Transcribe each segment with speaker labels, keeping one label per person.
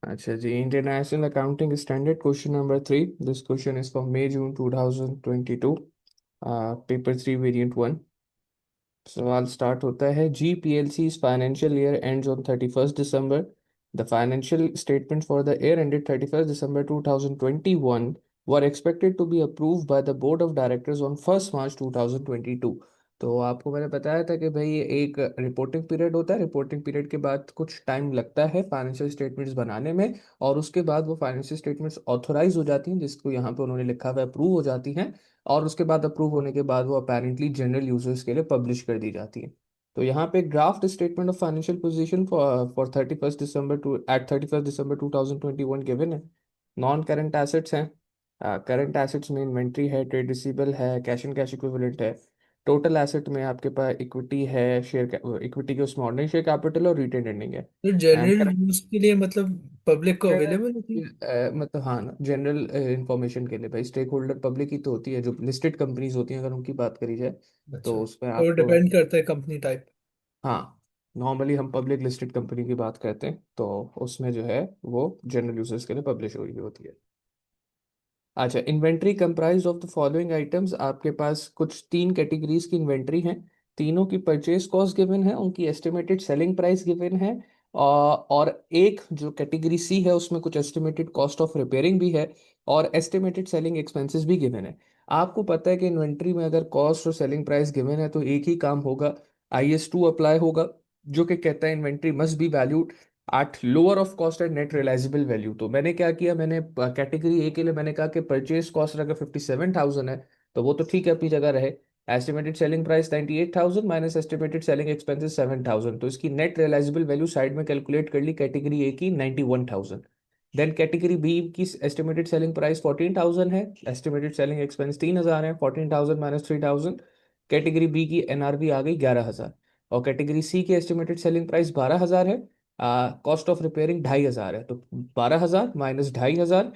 Speaker 1: अच्छा जी, international accounting standard question number 3। This question is from May June 2022, paper 3 variant 1। सवाल start होता है, जी पी एल सी's financial year ends on 31st December। The financial statement for the year ended 31st December 2021 were expected to be approved by the board of directors on 1st March 2022। तो आपको मैंने बताया था कि भाई ये एक रिपोर्टिंग पीरियड होता है। रिपोर्टिंग पीरियड के बाद कुछ टाइम लगता है फाइनेंशियल स्टेटमेंट्स बनाने में, और उसके बाद वो फाइनेंशियल स्टेटमेंट्स ऑथोराइज हो जाती हैं, जिसको यहाँ पे उन्होंने लिखा हुआ अप्रूव हो जाती हैं। और उसके बाद अप्रूव होने के बाद वो अपेरेंटली जनरल यूजर्स के लिए पब्लिश कर दी जाती है। तो यहाँ पे draft statement of financial position for 31st December 2021 given है। नॉन करंट एसेट्स हैं। करंट एसेट्स में इन्वेंट्री है, ट्रेड रिसीवेबल है, कैश एंड कैश इक्विवेलेंट है। टोटल एसेट में आपके पास इक्विटी है, शेयर इक्विटी के उसमें ऑर्डिनरी शेयर कैपिटल और रिटेन अर्निंग है।
Speaker 2: तो
Speaker 1: एंड
Speaker 2: जनरल यूज के लिए मतलब पब्लिक को अवेलेबल होती है।
Speaker 1: मतलब हाँ ना, जनरल इंफॉर्मेशन के लिए भाई, स्टेक होल्डर पब्लिक ही तो होती है, जो लिस्टेड कंपनीज होती हैं अगर उनकी बात करी जाए।
Speaker 2: अच्छा,
Speaker 1: तो उसमें
Speaker 2: तो
Speaker 1: आपको,
Speaker 2: डिपेंड करता है कंपनी टाइप।
Speaker 1: हाँ, नॉर्मली हम पब्लिक लिस्टेड कंपनी की बात करते हैं, तो उसमें जो है वो जनरल यूजर्स के लिए पब्लिश हुई होती है। अच्छा, inventory comprise of the following items. आपके पास कुछ तीन कैटेगरीज की इन्वेंट्री हैं। तीनों की परचेज कॉस्ट गिवन है, उनकी एस्टिमेटेड सेलिंग प्राइस गिवन है। और एक जो कैटेगरी सी है उसमें कुछ एस्टिमेटेड कॉस्ट ऑफ रिपेयरिंग भी है, और एस्टिमेटेड सेलिंग एक्सपेंसेस भी गिवन है। आपको पता है कि इन्वेंट्री में अगर कॉस्ट और सेलिंग प्राइस गिवन है तो एक ही काम होगा, IS2 अप्लाई होगा, जो कि कहता है inventory must be valued at lower of cost and net realisable value. तो मैंने क्या किया, मैंने कैटेगरी ए के लिए मैंने कहा कि परचेज कॉस्ट अगर 57,000 है तो वो तो ठीक है, अपनी जगह रहे। Estimated selling price 98,000 minus estimated selling expenses 7,000, तो इसकी नेट रियलाइजेबल वैल्यू साइड में कैलकुलेट कर ली कैटेगरी ए की 91,000। देन कैटेगरी बी की एस्टिमेटेड सेलिंग प्राइस 14,000 है, एस्टिमेटेड सेलिंग एक्सपेंस 3,000 है, 14,000 माइनस 3,000, कैटेगरी बी की एनआरवी आ गई 11,000। और कैटेगरी सी की एस्टिमेटेड सेलिंग प्राइस 12,000 है, कॉस्ट ऑफ रिपेयरिंग 2,500 है, तो 12,000 माइनस 2,500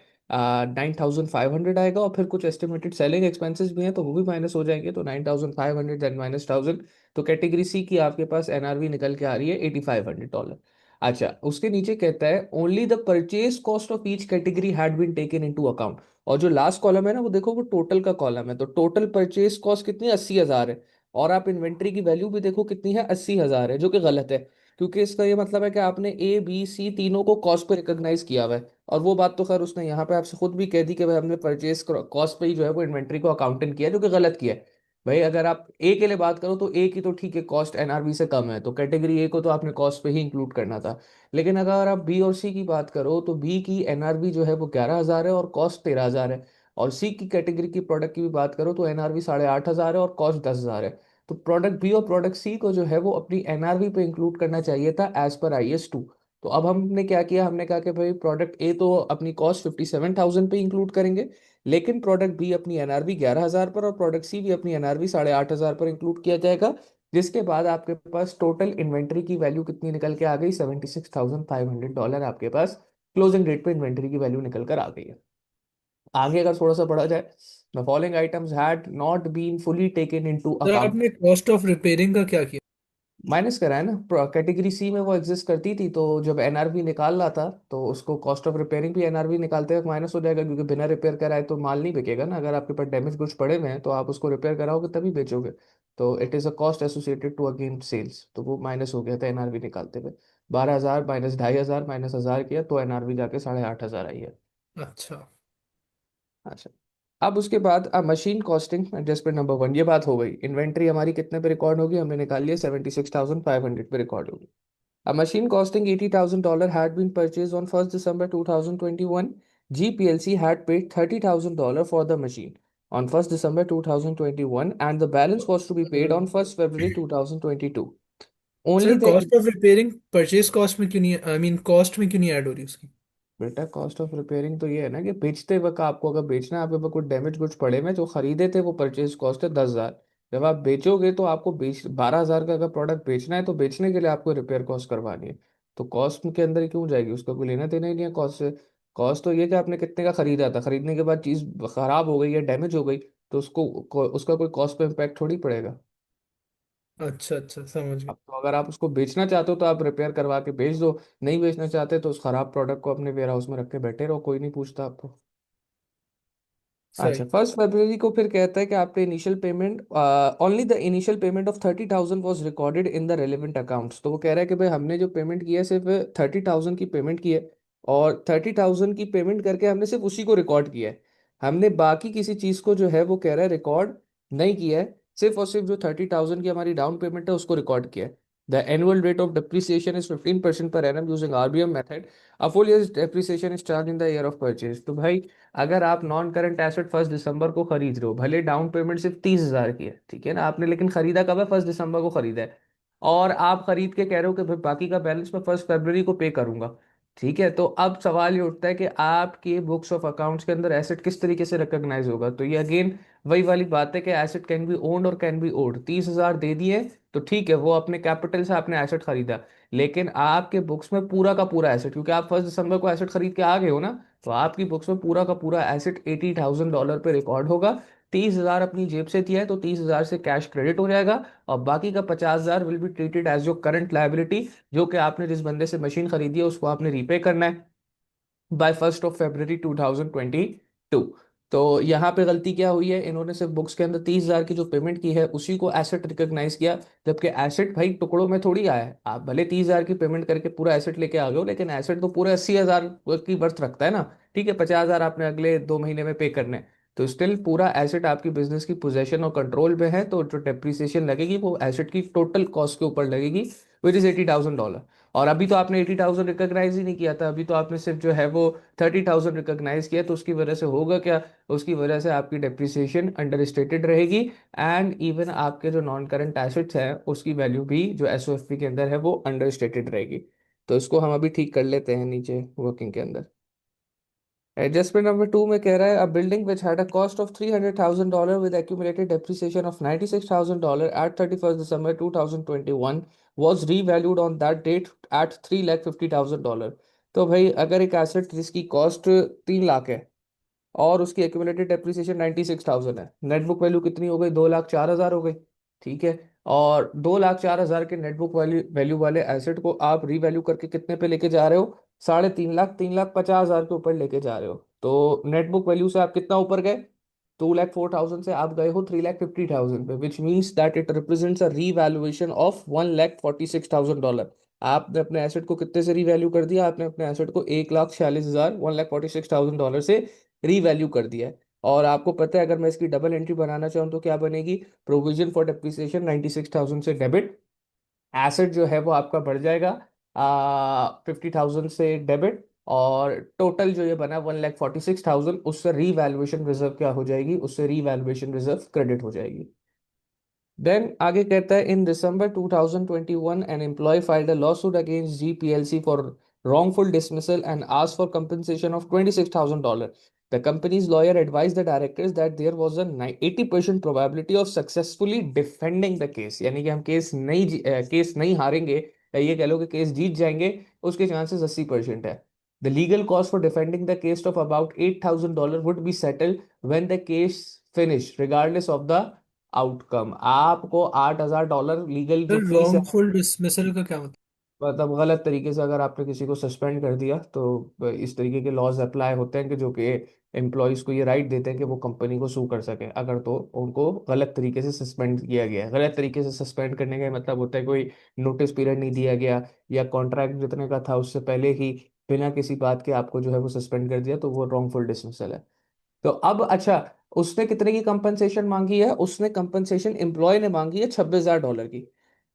Speaker 1: 9,500 आएगा। और फिर कुछ एस्टिमेटेड सेलिंग एक्सपेंसेस भी हैं तो वो भी माइनस हो जाएंगे, तो 9,500 देन माइनस 1,000। तो कैटेगरी सी की आपके पास एनआरवी निकल के आ रही है $8,500। अच्छा, उसके नीचे कहता है only the purchase cost of each category had been taken into account. और जो लास्ट कॉलम है ना, वो देखो वो टोटल का कॉलम है, तो टोटल परचेज कॉस्ट कितनी है, 80,000 है। और आप इन्वेंट्री की वैल्यू भी देखो कितनी है, 80,000 है, जो कि गलत है। क्योंकि इसका ये मतलब है कि आपने ए बी सी तीनों को कॉस्ट पे रिकॉग्नाइज किया हुआ है। और वो बात तो खैर उसने यहाँ पे आपसे खुद भी कह दी कि भाई हमने परचेज कॉस्ट पे ही जो है वो इन्वेंट्री को अकाउंटिंग किया, जो कि गलत किया है। भाई अगर आप ए के लिए बात करो तो ए की तो ठीक है, कॉस्ट एनआरबी से कम है, तो कैटेगरी ए को तो आपने कॉस्ट पे ही इंक्लूड करना था। लेकिन अगर आप बी और सी की बात करो तो बी की एनआरबी जो है वो 11,000 है और कॉस्ट 13,000 है। और सी की कैटेगरी की प्रोडक्ट की भी बात करो तो एनआरबी 8,500 है और कॉस्ट 10,000 है। तो प्रोडक्ट बी और प्रोडक्ट सी को जो है वो अपनी एनआरवी पे इंक्लूड करना चाहिए था एज पर IS2। तो अब हमने क्या किया, हमने कहा कि भाई प्रोडक्ट ए तो अपनी कॉस्ट 57,000 पे इंक्लूड करेंगे, लेकिन प्रोडक्ट बी अपनी एनआरवी 11,000 पर और प्रोडक्ट सी भी अपनी एनआरवी 8,500 पर इंक्लूड किया जाएगा। जिसके बाद आपके पास टोटल इन्वेंट्री की वैल्यू कितनी निकल के आ गई, $76,500 आपके पास क्लोजिंग डेट पे इन्वेंट्री की वैल्यू निकल कर आ गई है। आगे अगर थोड़ा सा पढ़ा जाए, the following items had not been fully taken into
Speaker 2: तो
Speaker 1: अकाउंट।
Speaker 2: आपने कॉस्ट ऑफ रिपेयरिंग का क्या किया।
Speaker 1: माइनस करा है ना, कैटेगरी सी में वो एग्जिस्ट करती थी, तो जब एनआरवी निकाल रहा था तो उसको कॉस्ट ऑफ रिपेयरिंग भी एनआरवी निकालते वक्त माइनस हो जाएगा, क्योंकि बिना रिपेयर कराए तो माल नहीं बिकेगा ना। अगर आपके पास डैमेज कुछ पड़े हुए हैं तो आप उसको रिपेयर कराओगे तभी बेचोगे। तो it is a cost associated to again sales, तो वो माइनस हो गया था एनआरवी निकालते हुए। 12,000 माइनस 2,500 माइनस 1,000 किया तो एनआरवी जाके 8,500 आई है।
Speaker 2: अच्छा।
Speaker 1: अच्छा, अब उसके बाद अब मशीन कॉस्टिंग एडजस्टमेंट नंबर 1, ये बात हो गई। इन्वेंट्री हमारी कितने पे रिकॉर्ड होगी, हमने निकाल लिया 76,500 पे रिकॉर्ड होगी। A machine costing $80,000 had been purchased on 1st December 2021. GPLC had paid $30,000 for the machine on 1st December 2021, and the balance was to be paid on 1st February 2022.
Speaker 2: Sir
Speaker 1: Only the
Speaker 2: cost of repairing purchase cost में क्यों नहीं, I mean cost में क्यों नहीं add हो रही उसकी।
Speaker 1: बेटा, कॉस्ट ऑफ रिपेयरिंग तो ये है ना कि बेचते वक्त आपको अगर बेचना है, आपके पास कुछ डैमेज कुछ पड़े में, जो खरीदे थे वो परचेज कॉस्ट है 10,000। जब आप बेचोगे तो आपको 12,000 का अगर प्रोडक्ट बेचना है तो बेचने के लिए आपको रिपेयर कॉस्ट करवानी है। तो कॉस्ट के अंदर ही क्यों जाएगी, उसका कोई लेना देना ही नहीं है कॉस्ट से। कॉस्ट तो ये कि आपने कितने का खरीदा था, खरीदने के बाद चीज़ खराब हो गई या डैमेज हो गई तो उसको उसका कोई कॉस्ट पे इम्पैक्ट थोड़ी पड़ेगा।
Speaker 2: अच्छा अच्छा, समझ गया।
Speaker 1: अब तो अगर आप उसको बेचना चाहते हो तो आप रिपेयर करवा के बेच दो, नहीं बेचना चाहते तो उस खराब प्रोडक्ट को अपने वेयर हाउस में रख के बैठे रहो, कोई नहीं पूछता आपको। अच्छा,
Speaker 2: सही।
Speaker 1: 1 फरवरी को फिर कहता है कि आपने initial payment, only the initial payment of 30,000 was recorded in the relevant accounts. तो वो कह रहा है कि भाई हमने जो पेमेंट की है सिर्फ 30,000 की पेमेंट की है, और 30,000 की पेमेंट करके हमने सिर्फ उसी को रिकॉर्ड किया है। हमने बाकी किसी चीज़ को जो है वो कह रहा है रिकॉर्ड नहीं किया है, सिर्फ और सिर्फ जो 30,000 की हमारी डाउन पेमेंट है उसको रिकॉर्ड किया है। The annual rate of depreciation is 15% per annum using RBM method. A full year depreciation is charge in the year of purchase. तो भाई अगर आप नॉन करंट एसेट 1 दिसंबर को खरीद रहे हो, भले डाउन पेमेंट सिर्फ 30,000 की है, ठीक है ना आपने, लेकिन खरीदा कब है? 1 दिसंबर को खरीदा है। और आप खरीद के कह रहे हो कि भाई बाकी का बैलेंस मैं 1 फरवरी को पे करूंगा। ठीक है, तो अब सवाल ये उठता है कि आपके बुक्स ऑफ अकाउंट्स के अंदर एसेट किस तरीके से रिकॉग्नाइज होगा। तो ये अगेन वही वाली बात है कि एसेट कैन बी ओन्ड और कैन बी ओड। 30,000 दे दिए तो ठीक है, वो अपने कैपिटल से आपने एसेट खरीदा, लेकिन आपके बुक्स में पूरा का पूरा एसेट, क्योंकि आप 1 दिसंबर को एसेट खरीद के आ गए हो ना, तो आपकी बुक्स में पूरा का पूरा एसेट $80,000 पे रिकॉर्ड होगा। 30,000 अपनी जेब से दिया है तो 30,000 से कैश क्रेडिट हो जाएगा, और बाकी का 50,000 will be treated as your current liability, जो कि आपने जिस बंदे से मशीन खरीदी है उसको आपने रीपे करना है बाय 1 February 2022। तो यहाँ पे गलती क्या हुई है, इन्होंने सिर्फ बुक्स के अंदर 30,000 की जो पेमेंट की है उसी को एसेट रिकॉग्नाइज किया, जबकि एसेट भाई टुकड़ों में थोड़ी आया है। आप भले 30,000 की पेमेंट करके पूरा एसेट लेके आ गए हो, लेकिन एसेट तो पूरे 80,000 की वर्थ रखता है ना। ठीक है, 50,000 आपने अगले 2 महीने में पे करने हैं, तो स्टिल पूरा एसेट आपकी बिजनेस की पोजेशन और कंट्रोल में है, तो जो डेप्रिसिएशन लगेगी वो एसेट की टोटल कॉस्ट के ऊपर लगेगी, विच इज $80,000। और अभी तो आपने 80,000 रिकॉग्नाइज ही नहीं किया था, अभी तो आपने सिर्फ जो है वो 30,000 रिकॉग्नाइज किया, तो उसकी वजह से होगा क्या, उसकी वजह से आपकी डेप्रिसिएशन अंडर स्टेटेड रहेगी, एंड इवन आपके जो नॉन करंट एसेट्स हैं उसकी वैल्यू भी जो एसओएफपी के अंदर है वो अंडर स्टेटेड रहेगी। तो इसको हम अभी ठीक कर लेते हैं नीचे वर्किंग के अंदर। एडजस्टमेंट नंबर 2 में कह रहा है, a building which had a cost of $300,000 with accumulated depreciation of $96,000 at 31st December 2021 was revalued on that date at $350,000। तो भाई अगर एक एसेट जिसकी कॉस्ट 3 लाख है और उसकी एक्यूमुलेटेड डेप्रिसिएशन 96,000 है, नेट बुक वैल्यू कितनी हो गई? 2,04,000 हो गई। ठीक है, और 2,04,000 के नेट बुक वैल्यू वैल्यू वाले एसेट को आप रीवैल्यू करके कितने पे लेके जा रहे हो? 3.5 लाख, 3,50,000 के ऊपर लेके जा रहे हो। तो नेट बुक वैल्यू से आप कितना ऊपर गए? 2,04,000 से आप गए हो 3,50,000 पे, which means that it represents a revaluation of $1,46,000। आपने अपने एसेट को कितने से रीवैल्यू कर दिया? आपने अपने एसेट को 1,46,000, $1,46,000 से रीवैल्यू कर दिया है। और आपको पता है अगर मैं इसकी डबल एंट्री बनाना चाहूँ तो क्या बनेगी? प्रोविजन फॉर डेप्रिसिएशन 96,000 से डेबिट, एसेट जो है वो आपका बढ़ जाएगा 50,000 से डेबिट, और टोटल जो ये बना 1,46,000, उससे रीवैल्यूएशन रिजर्व क्या हो जाएगी? उससे रीवैल्यूएशन रिजर्व क्रेडिट हो जाएगी। देन आगे कहता है, in December 2021 an employee filed a lawsuit against G PLC for wrongful dismissal and asked for compensation of $26,000. The company's lawyer advised the directors that there was a 80% probability of successfully defending the case, यानी कि हम case नहीं हारेंगे, या ये कह लो कि case जीत जाएंगे, उसके चांसेस 80% है। The legal cost for defending the case of about $8,000 would be settled when the case finished regardless of the outcome. आपको $8,000 लीगल जो
Speaker 2: सर,
Speaker 1: फीस है,
Speaker 2: रॉन्गफुल डिसमिसल का क्या मतलब?
Speaker 1: मतलब गलत तरीके से अगर आपने किसी को सस्पेंड कर दिया, तो इस तरीके के लॉज अप्लाई होते हैं कि जो कि एम्प्लॉयज को ये राइट देते हैं कि वो कंपनी को सू कर सके अगर तो उनको गलत तरीके से सस्पेंड किया गया है। गलत तरीके से सस्पेंड करने का मतलब होता है कोई नोटिस पीरियड नहीं दिया गया, या कॉन्ट्रैक्ट जितने का था उससे पहले ही बिना किसी बात के आपको जो है वो सस्पेंड कर दिया, तो वो रॉन्गफुल डिसमिसल है। तो अब अच्छा, उसने कितने की कंपनसेशन मांगी है? उसने कंपनसेशन एम्प्लॉय ने मांगी है $26,000 की।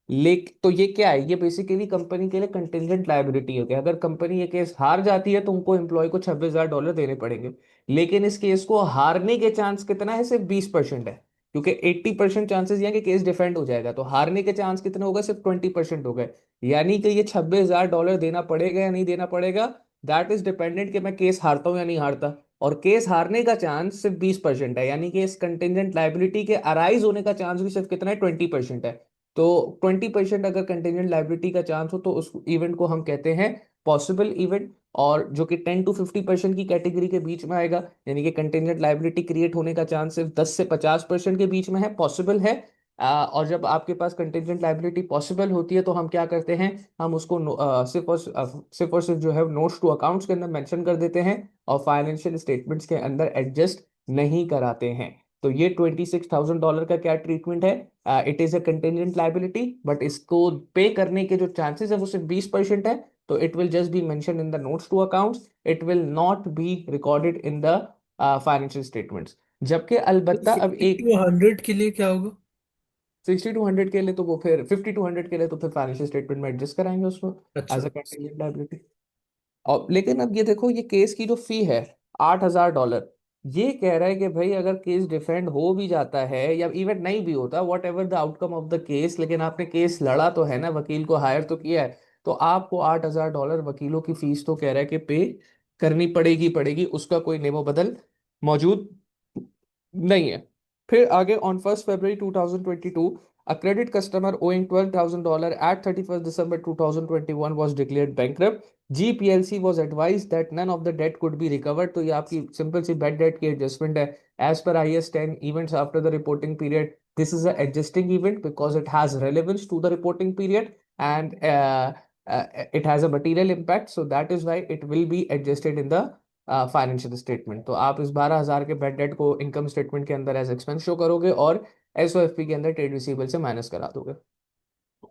Speaker 1: लेक तो ये क्या है? ये बेसिकली कंपनी के लिए कंटिजेंट लायबिलिटी होती है। अगर कंपनी ये केस हार जाती है तो उनको एम्प्लॉय को $26,000 देने पड़ेंगे, लेकिन इस केस को हारने के चांस कितना है? सिर्फ 20% है, क्योंकि 80% चांसेस ये कि केस डिफेंड हो जाएगा, तो हारने के चांस कितने हो गए? सिर्फ 20% हो गए। यानी कि ये $26,000 देना पड़ेगा या नहीं देना पड़ेगा, दैट इज डिपेंडेंट कि मैं केस हारता हूं या नहीं हारता। और केस हारने का चांस सिर्फ 20% है, यानी कि इस कंटिजेंट लायबिलिटी के अराइज होने का चांस भी सिर्फ कितना है? 20% है। तो 20% अगर कंटेंजेंट लाइबिलिटी का चांस हो तो उस इवेंट को हम कहते हैं पॉसिबल इवेंट, और जो कि 10 to 50% की कैटेगरी के बीच में आएगा, यानी कि कंटेंजेंट लाइबिलिटी क्रिएट होने का चांस सिर्फ 10 से 50% के बीच में है, पॉसिबल है। और जब आपके पास कंटिजेंट लायबिलिटी पॉसिबल होती है तो हम क्या करते हैं, हम उसको सिर्फ और सिर्फ जो है नोट्स टू अकाउंट्स के अंदर मेंशन कर देते हैं और फाइनेंशियल स्टेटमेंट्स के अंदर एडजस्ट नहीं कराते हैं। तो ये $26,000 का क्या ट्रीटमेंट है, it is a contingent liability, but इसको पे करने के जो चांसेस है वो सिर्फ 20% है। तो it will just be mention in the notes to accounts, it will not be recorded in the financial statements. जबकि
Speaker 2: तो
Speaker 1: अलबत्ता अब
Speaker 2: 50
Speaker 1: एक
Speaker 2: टू 100 के लिए क्या होगा?
Speaker 1: 60 to 100 के लिए तो वो फिर 50 to 100 के लिए तो फिर फाइनेंशियल स्टेटमेंट में एडजस्ट कराएंगे उसको
Speaker 2: अच्छा।
Speaker 1: As a contingent liability. और लेकिन अब ये देखो, ये केस की जो फी है $8,000, ये कह रहा है कि भाई अगर केस डिफेंड हो भी जाता है या इवन नहीं भी होता, what ever the outcome of the case, लेकिन आपने केस लड़ा तो है ना, वकील को हायर तो किया है, तो आपको $8,000 वकीलों की फीस तो कह रहा है कि पे करनी पड़ेगी पड़ेगी, उसका कोई नेमो बदल मौजूद नहीं है। फिर आगे, on 1 February 2022, a credit customer owing $12,000 at 31st December 2021 was declared bankrupt. GPLC was advised that none of the debt could be recovered. तो ये आपकी सिंपल सी बेड डेट की एडजस्टमेंट है। As per IS 10 events after the reporting period, this is a adjusting event because it has relevance to the reporting period, and it has a material impact, so that is why it will be adjusted in the financial statement. तो आप इस 12,000 के bed date को income statement के अंदर as expense show करोगे और एसओएफपी के अंदर ट्रेड रिसीवेबल से माइनस करा दोगे।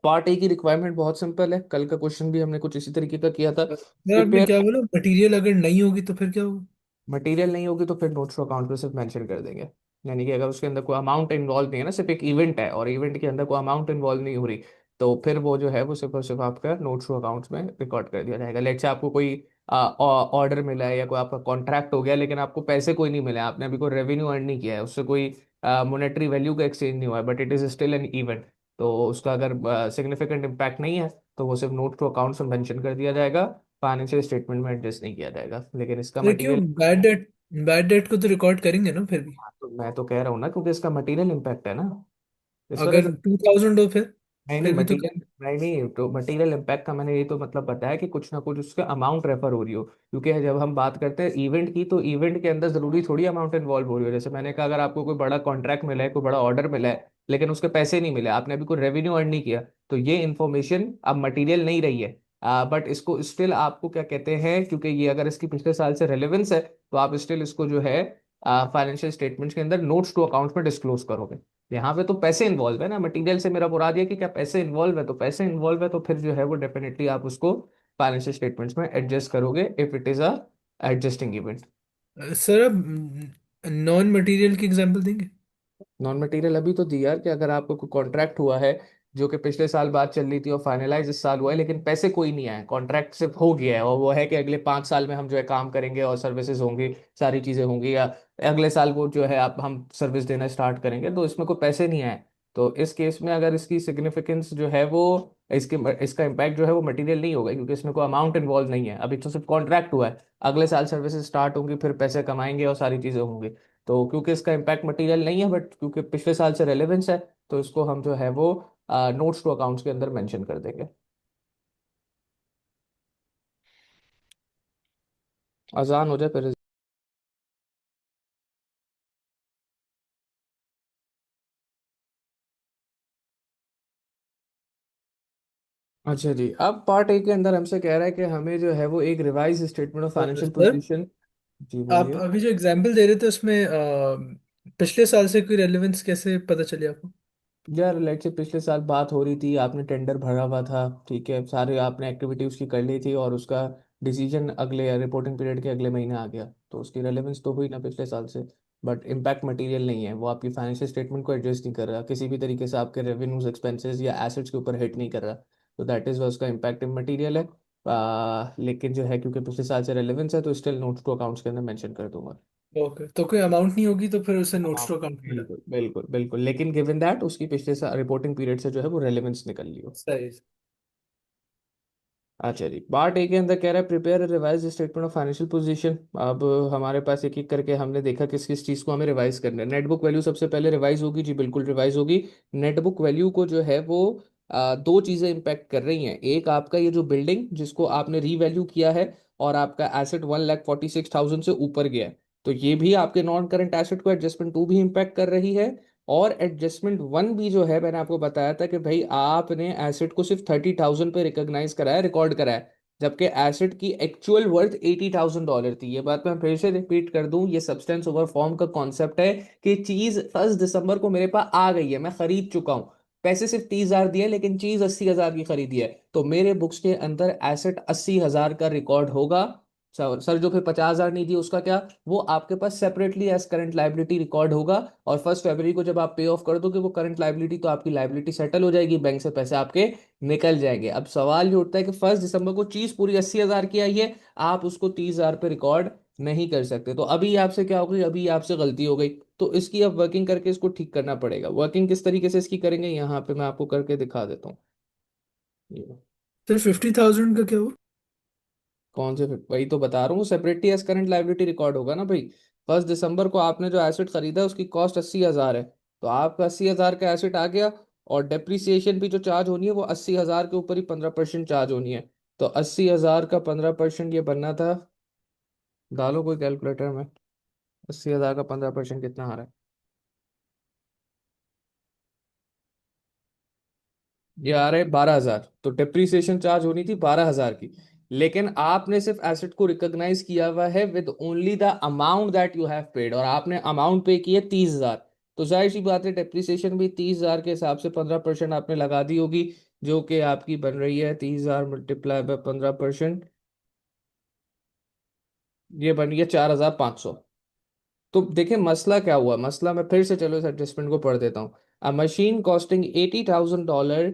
Speaker 1: पार्ट ए की रिक्वायरमेंट बहुत सिंपल है, कल का क्वेश्चन भी हमने कुछ इसी तरीके का किया था।
Speaker 2: सर आपने
Speaker 1: प्रिपेयर,
Speaker 2: क्या बोला, मटेरियल अगर नहीं होगी तो फिर क्या होगा?
Speaker 1: मटेरियल नहीं होगी तो फिर नोट्स टू अकाउंट पे सिर्फ मेंशन कर देंगे। यानी कि अगर उसके अंदर कोई अमाउंट इन्वॉल्व नहीं है ना, सिर्फ एक इवेंट है और इवेंट के अंदर कोई अमाउंट इन्वॉल्व नहीं हो रही, तो फिर वो जो है वो सिर्फ और सिर्फ आपका नोट्स टू अकाउंट्स में रिकॉर्ड कर दिया जाएगा। लेट से आपको कोई ऑर्डर मिला है या कोई आपका कॉन्ट्रैक्ट हो गया, लेकिन आपको पैसे कोई नहीं मिले, आपने अभी कोई रेवेन्यू अर्न नहीं किया है, उससे कोई मोनेटरी वैल्यू का एक्सचेंज नहीं हुआ है, but it is still an event, तो उसका अगर सिग्निफिकेंट इम्पैक्ट नहीं है तो वो सिर्फ नोट टू अकाउंट्स में मेंशन कर दिया जाएगा, फाइनेंशियल स्टेटमेंट में एडजस्ट नहीं किया जाएगा। लेकिन इसका
Speaker 2: अरे क्यों?
Speaker 1: मटेरियल,
Speaker 2: बैड डेट को तो रिकॉर्ड करेंगे ना फिर भी।
Speaker 1: तो मैं तो कह रहा हूँ ना, क्योंकि इसका मटेरियल इम्पैक्ट है ना, इस वजह से।
Speaker 2: अगर 2000 हो फिर
Speaker 1: नहीं नहीं,
Speaker 2: फिर भी तो
Speaker 1: मटेरियल नहीं नहीं, तो मटेरियल इम्पैक्ट का मैंने ये तो मतलब बताया कि कुछ ना कुछ उसका अमाउंट रेफर हो रही हो, क्योंकि जब हम बात करते हैं इवेंट की, तो इवेंट के अंदर जरूरी थोड़ी अमाउंट इन्वॉल्व हो रही हो। जैसे मैंने कहा, अगर आपको कोई बड़ा कॉन्ट्रैक्ट मिला है, कोई बड़ा ऑर्डर मिला है, लेकिन उसके पैसे नहीं मिले, आपने अभी कोई रेवेन्यू अर्न नहीं किया, तो ये इन्फॉर्मेशन अब मटीरियल नहीं रही है। बट इसको स्टिल आपको क्या कहते हैं, क्योंकि ये अगर इसकी पिछले साल से रेलेवेंस है, तो आप स्टिल इसको जो है फाइनेंशियल स्टेटमेंट्स के अंदर नोट्स टू अकाउंट्स में डिस्क्लोज करोगे। यहाँ पे तो पैसे इन्वॉल्व है ना, मटेरियल से मेरा मुराद ये कि क्या पैसे इन्वॉल्व है, तो पैसे इन्वॉल्व है तो फिर जो है वो डेफिनेटली आप उसको फाइनेंशियल स्टेटमेंट्स में एडजस्ट करोगे if it is a adjusting event.
Speaker 2: Sir अब नॉन मटेरियल की एग्जांपल देंगे?
Speaker 1: नॉन मटेरियल अभी तो दिया कि अगर आपको कोई कॉन्ट्रैक्ट हुआ है जो कि पिछले साल बात चल रही थी और फाइनलाइज इस साल हुआ है, लेकिन पैसे कोई नहीं आए, कॉन्ट्रैक्ट सिर्फ हो गया है और वो है कि अगले 5 साल में हम जो है काम करेंगे और सर्विसेज होंगी, सारी चीजें होंगी, या अगले साल वो जो है आप हम सर्विस देना स्टार्ट करेंगे, तो इसमें कोई पैसे नहीं आए। तो इस केस में अगर इसकी सिग्निफिकेंस जो है वो, इसके इसका इम्पैक्ट जो है वो मटेरियल नहीं होगा, क्योंकि इसमें कोई अमाउंट इन्वॉल्व नहीं है, अभी तो सिर्फ कॉन्ट्रैक्ट हुआ है, अगले साल सर्विसेज स्टार्ट होंगी, फिर पैसे कमाएंगे और सारी चीजें होंगी। तो क्योंकि इसका इम्पैक्ट मटेरियल नहीं है, बट क्योंकि पिछले साल से रेलेवेंस है, तो इसको हम जो है वो नोट्स टू अकाउंट्स के अंदर मेंशन कर देंगे। आसान हो जाए फिर। अच्छा जी, अब पार्ट ए के अंदर हमसे कह रहा है कि हमें जो है वो एक revise statement of financial
Speaker 2: sir
Speaker 1: position. जी
Speaker 2: आप
Speaker 1: बोलिए।
Speaker 2: अभी जो एग्जांपल दे रहे थे उसमें पिछले साल से कोई रेलेवेंस कैसे पता चली आपको?
Speaker 1: यार लेट से पिछले साल बात हो रही थी, आपने टेंडर भरा हुआ था, ठीक है, सारे आपने एक्टिविटी उसकी कर ली थी और उसका डिसीजन अगले रिपोर्टिंग पीरियड के अगले महीने आ गया, तो उसकी रेलेवेंस तो हुई ना पिछले साल से, बट इम्पैक्ट मटेरियल नहीं है, वो आपकी फाइनेंशियल स्टेटमेंट को एडजस्ट नहीं कर रहा, किसी भी तरीके से आपके रेवेन्यूज एक्सपेंसेस या एसेट्स के ऊपर हिट नहीं कर रहा, तो दैट इज उसका इम्पैक्ट मटेरियल है। लेकिन जो है क्योंकि पिछले साल से रेलेवेंस है, तो स्टिल नोट्स टू अकाउंट्स के अंदर मेंशन कर दूंगा।
Speaker 2: ओके, तो कोई अमाउंट नहीं होगी तो फिर उसे नोट्स
Speaker 1: हाँ
Speaker 2: टू अकाउंट में डाल।
Speaker 1: बिल्कुल बिल्कुल बिल्कुल, लेकिन गिवन दैट उसकी पिछले साल रिपोर्टिंग पीरियड से जो है वो रेलेवेंस निकल ली हो।
Speaker 2: सही।
Speaker 1: अच्छा जी, पार्ट ए के अंदर कह रहा है prepare revise statement of financial position. अब हमारे पास एक एक करके हमने देखा किस किस चीज़ को हमें रिवाइज करना है। नेटबुक वैल्यू सबसे पहले रिवाइज होगी जी, बिल्कुल रिवाइज होगी। नेटबुक वैल्यू को जो है वो दो चीज़ें इम्पैक्ट कर रही हैं, एक आपका ये जो बिल्डिंग जिसको आपने रीवैल्यू किया है और आपका एसेट 1,46,000 से ऊपर गया है, तो ये भी आपके नॉन करंट एसेट को एडजस्टमेंट टू भी इम्पैक्ट कर रही है। और एडजस्टमेंट वन भी जो है, मैंने आपको बताया था कि भाई आपने एसेट को सिर्फ 30,000 पे रिकॉग्नाइज कराया, रिकॉर्ड कराया, जबकि एसेट की एक्चुअल वर्थ $80,000 थी। ये बात मैं फिर से रिपीट कर दूं, ये सब्सटेंस ओवर फॉर्म का कॉन्सेप्ट है कि चीज 1 दिसंबर को मेरे पास आ गई है, मैं खरीद चुका हूं, पैसे सिर्फ 30,000 दिए लेकिन चीज 80,000 की खरीदी है, तो मेरे बुक्स के अंदर एसेट 80,000 का रिकॉर्ड होगा। सर सर, जो फिर 50,000 नहीं दिए उसका क्या, वो आपके पास separately as current liability record होगा। और 1 फरवरी को जब आप पे ऑफ कर दोगे वो करंट लाइबिलिटी, तो आपकी लाइबिलिटी सेटल हो जाएगी, बैंक से पैसे आपके निकल जाएंगे। अब सवाल ये उठता है कि 1 दिसंबर को चीज पूरी 80,000 की आई है, आप उसको 30,000 पे रिकॉर्ड नहीं कर सकते, तो अभी आपसे क्या हो गई, अभी आपसे गलती हो गई, तो इसकी अब वर्किंग करके इसको ठीक करना पड़ेगा। वर्किंग किस तरीके से इसकी करेंगे, यहाँ पे मैं आपको करके दिखा देता हूँ। ये
Speaker 2: सर 50,000 का क्या हुआ?
Speaker 1: कौन से, वही तो बता रहा हूँ, separately as current liability record होगा ना भाई। 1 दिसंबर को आपने जो एसेट खरीदा उसकी कॉस्ट 80,000 है, तो आपका 80,000 का एसेट आ गया, और डेप्रिसिएशन भी जो चार्ज होनी है वो 80,000 के ऊपर ही 15% चार्ज होनी है। तो 80,000 का 15% ये बनना था, डालो कोई कैलकुलेटर में, 80,000 का 15% कितना आ रहा है, ये आ रहा है 12,000। तो डिप्रिसिएशन चार्ज होनी थी 12,000 की, लेकिन आपने सिर्फ एसेट को रिकॉग्नाइज किया हुआ है with only the amount that you have paid, और आपने अमाउंट पे की है 30,000। तो जाहिर सी बात है डिप्रिसिएशन भी 30,000 के हिसाब से 15% आपने लगा दी होगी, जो कि आपकी बन रही है 30,000 मल्टीप्लाई बाय 15%, ये बन गया 4,500। तो देखिए मसला क्या हुआ, मसला मैं फिर से चलो इस एडजस्टमेंट को पढ़ देता हूँ। अ machine costing $80,000